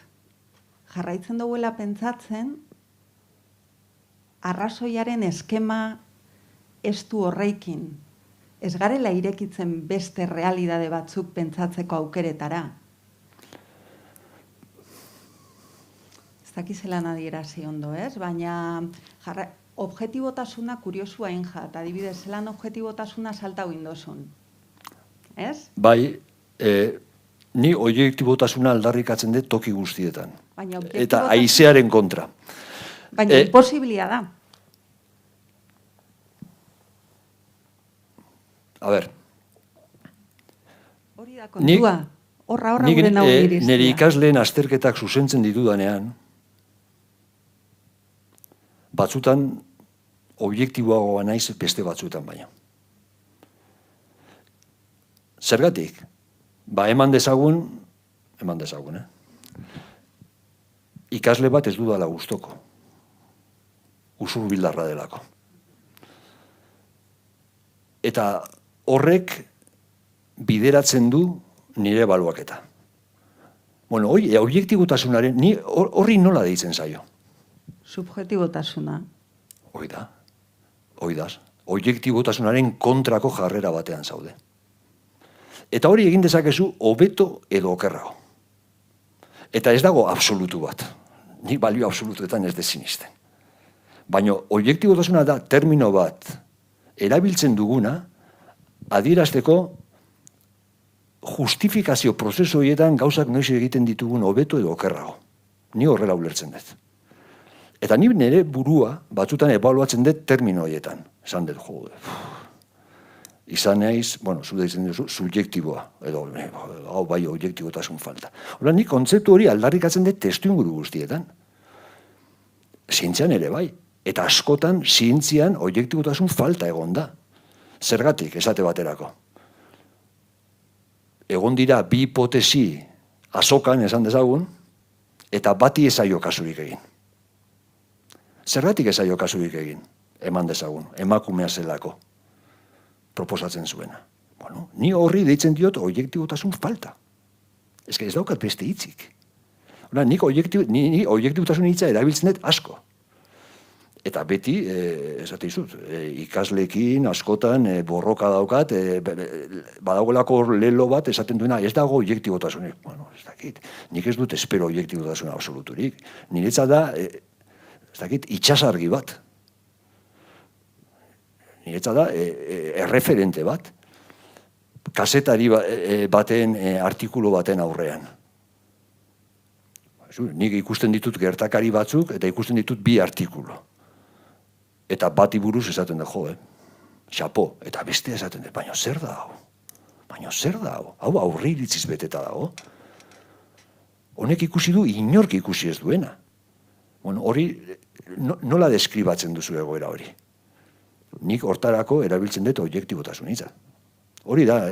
Jarraitzen duela pentsatzen, arrazoiaren eskema estu horreikin. Ez garela irekitzen beste realidade batzuk pentsatzeko aukeretara. dakizelan adierazi ondo, ez? Baina objetibotasuna kuriosu hain jat, adibidez, zelan objetibotasuna saltau indozun. Ez? Bai, ni objektibotasuna aldarrikatzen dut toki guztietan. Baina Eta haizearen kontra. Baina imposibilia da. A ber, Hori da kontua. Horra nik gure nahi iristea. nire ikasleen azterketak zuzentzen ditudanean, batzutan objektiboagoa naiz beste batzuetan baina. Zergatik? Eman dezagun, ikasle bat ez dudala gustoko. Usurbildarra delako. Eta horrek bideratzen du nire ebaluaketa. Bueno, objektibotasunaren, horri nola deitzen zaio? Subjetibotasuna. Hoi da. Objektibotasunaren kontrako jarrera batean zaude. Eta hori egin dezakezu hobeto edo okerrago. Eta ez dago absolutu bat. Nik balio absolutuetan ez dezinisten. Baina objektibotasuna da termino bat erabiltzen duguna adierazteko justifikazio prozesu horietan gauzak noiz egiten ditugun hobeto edo okerrago. Ni horrela ulertzen dut. Eta ni nire burua batzutan ebaluatzen dut termino horietan. Esan dut, izan naiz, zu deitzen duzu, subjektiboa, edo hau bai objektibotasun falta. Hora, nik kontzeptu hori aldarrikatzen dut testu inguru guztietan. Zientzian ere bai. Eta askotan zientzian objektibotasun falta egon da. Zergatik, esate baterako. Egon dira bi hipotesi azokan esan dezagun, eta bati ez zaio kasurik egin. Zergatik ez zaio kasurik egin? Eman dezagun, emakumea zelako. Proposatzen zuena. Ni horri deitzen diot objektibotasun falta. Ez daukat beste hitzik. Nik objektibotasun hitza erabiltzen dut asko. Eta beti, esate izut, ikasleekin askotan borroka daukat, badagoelako lelo bat esaten duena, ez dago objektibotasunik. Ez dakit, nik ez dut espero objektibotasun absoluturik. Niretza da, ez dakit, itxasargi bat. Niretza da, erreferente bat. Kazetari baten, artikulu baten aurrean. Nik ikusten ditut gertakari batzuk, eta ikusten ditut bi artikulu. Eta bati buruz esaten da, xapo, eta beste esaten da, baina zer da hau? Hau aurre iritziz beteta dago. Honek ikusi du, inork ikusi ez duena. Hori, nola deskribatzen duzu egoera hori? Nik hortarako erabiltzen dut objektibotasun hitza. Hori da,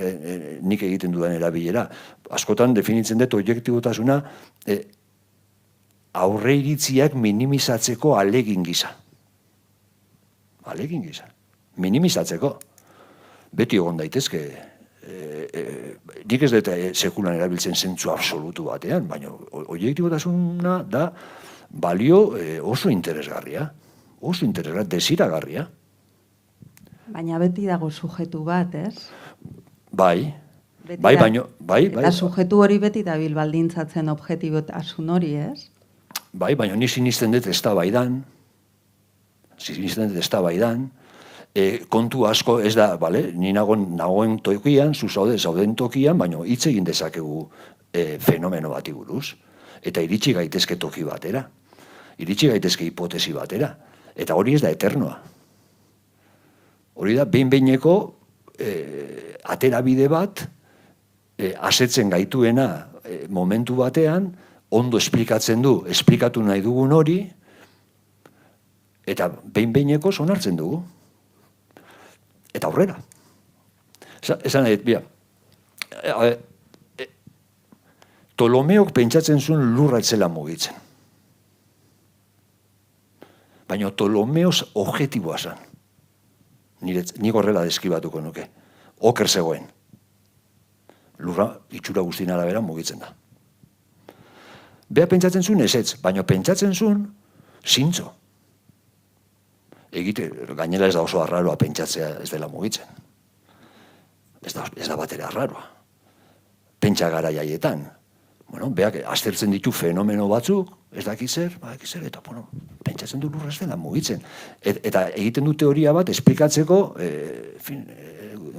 nik egiten dudan erabilera. Askotan definitzen dut objektibotasuna aurre iritziak minimizatzeko alegin gisa. Minimizatzeko. Beti egon daitezke. Nik ez dut sekulan erabiltzen zentzu absolutu batean, baina objektibotasuna da balio oso interesgarria. Desiragarria. Baina beti dago sujetu bat, ez? Bai, Eta sujetu hori beti dabil baldintzatzen objektibotasun hori, ez? Bai, baina ni sinisten dut eztabaidan, kontu asko ez da, ni nagoen tokian, zauden tokian, baina hitz egin dezakegu fenomeno bati buruz. Eta iritsi gaitezke toki batera. Iritsi gaitezke hipotesi batera. Eta hori ez da eternoa. Hori da, behin-behineko aterabide bat, asetzen gaituena momentu batean, ondo esplikatzen du, esplikatu nahi dugun hori, eta behin-behineko onartzen dugu. Eta aurrera. Esan nahi, Ptolomeok pentsatzen zuen lurra etzela mugitzen. Baina Ptolomeos objektiboa zen. Nik horrela deskribatuko nuke. Oker zegoen. Lurra itxura guztien arabera mugitzen da. Bea pentsatzen zuen ezetz, baina pentsatzen zuen zintzo. Gainera ez da oso arraroa pentsatzea ez dela mugitzen. Ez da batera arraroa. Pentsa gara jaietan. bueno, beak aztertzen ditu fenomeno batzuk, ez dakit zer, eta, bueno, pentsatzen du lurra ez dela mugitzen. Eta egiten du teoria bat esplikatzeko,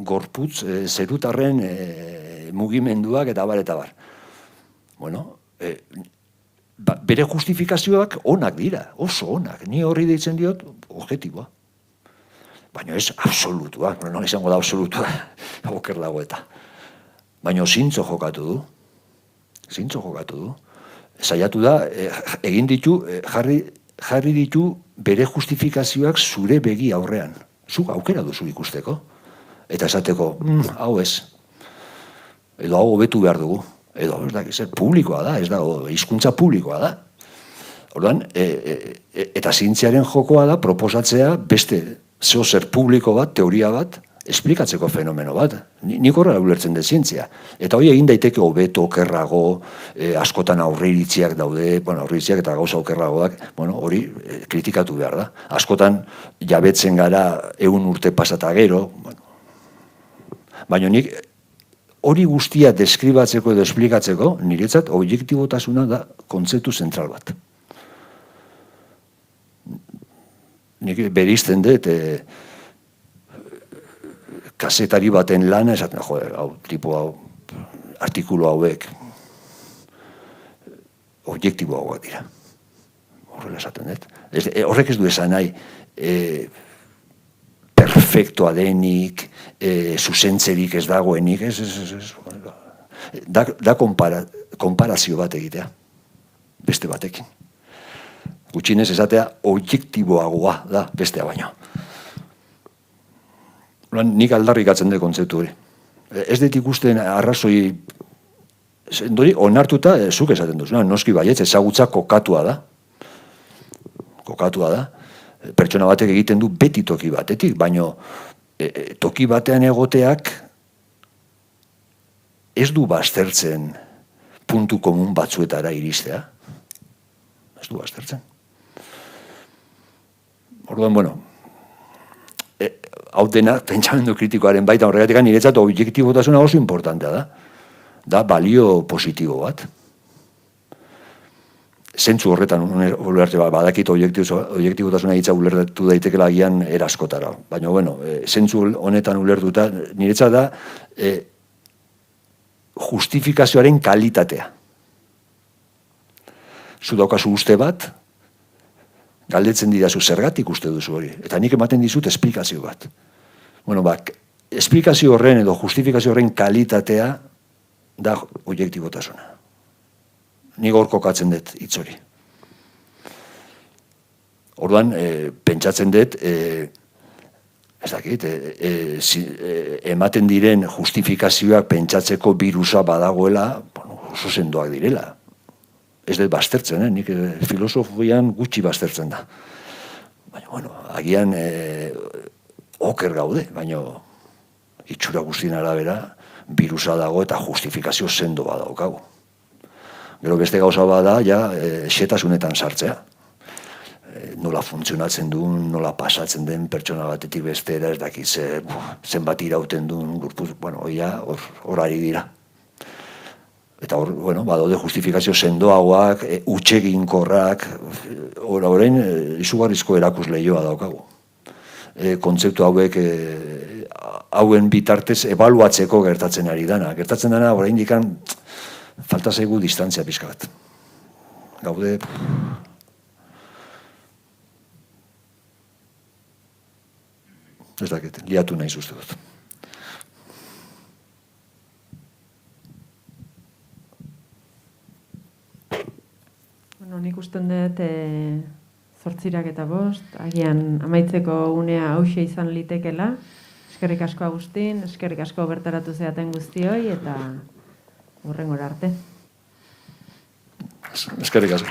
gorputz, zerutarren mugimenduak eta bar. Bueno, bere justifikazioak onak dira, oso onak. Ni horri deitzen diot objektiboa. Baina ez absolutua, no izango da absolutua, oker dago eta. Baina zintzo jokatu du. Saiatu da, egin ditu, jarri ditu bere justifikazioak zure begi aurrean. Zuk aukera duzu ikusteko. Eta esateko, hau ez. Edo hau hobetu behar dugu. Edo, ez da, publikoa da, ez da, hizkuntza publikoa da. Orduan, eta zientziaren jokoa da proposatzea beste zeozer publiko bat, teoria bat, esplikatzeko fenomeno bat. Nik horrela ulertzen dut zientzia. Eta hori egin daiteke hobeto, okerrago, askotan aurreiritziak daude, aurreiritziak eta gauza okerragoak, hori kritikatu behar da. Askotan jabetzen gara 100 urte pasata gero, baina nik hori guztia deskribatzeko edo esplikatzeko, niretzat objektibotasuna da kontzeptu zentral bat. Nik berizten dut, kasetari baten lana, esaten, artikulu hauek objektiboagoak dira. Horrela esaten dut. Horrek ez du esan nahi perfektoa denik, zuzentzerik ez dagoenik, da konparazio bat egitea, beste batekin. Gutxinez esatea objektiboagoa da bestea baino. Nik aldarrikatzen dut kontzeptu hori. Ez dut ikusten arrazoi onartuta, zuk esaten duzu, noski baietz, ezagutza kokatua da. Pertsona batek egiten du beti toki batetik, baino toki batean egoteak ez du baztertzen puntu komun batzuetara iristea. Ez du baztertzen. Orduan, hau dena, pentsamendu kritikoaren baita horregatik niretzat objektibotasuna oso importantea da. Da balio positibo bat. Zentzu horretan, badakit objektibotasuna hitza ulertu daitekela agian eraskotara. Baina, zentzu honetan ulertuta, niretzat da justifikazioaren kalitatea. Zu daukazu uste bat, galdetzen didazu zergatik uste duzu hori. Eta nik ematen dizut esplikazio bat. Esplikazio horren edo justifikazio horren kalitatea da objektibotasuna. Nik hor kokatzen dut hitz hori. Orduan, pentsatzen dut, ez dakit, ematen diren justifikazioak pentsatzeko birusa badagoela, oso sendoak direla. Ez dut baztertzen, nik filosofian gutxi baztertzen da. Baina, agian oker gaude, baina itxura guztien arabera birusa dago eta justifikazio sendo badaukagu. Gero beste gauza bada, xetasunetan sartzea. Nola funtzionatzen duen, nola pasatzen den pertsona batetik bestera, ez dakit zenbat irauten duen, hor ari dira. Eta hor, badaude justifikazio sendoagoak, utxeginkorrak, orain izugarrizko erakusleioa daukagu. Kontzeptu hauek, hauen bitartez ebaluatzeko gertatzen ari dana. Gertatzen dana, orain dikan, falta zaigu distantzia pixka bat. Gaude... Ez dakit, liatu nahi uste dut. Nik usten dut 8:05, agian amaitzeko unea hauxe izan litekela. Eskerrik asko Agustin, eskerrik asko bertaratu zeaten guztioi, eta hurrengora arte. Eskerrik asko.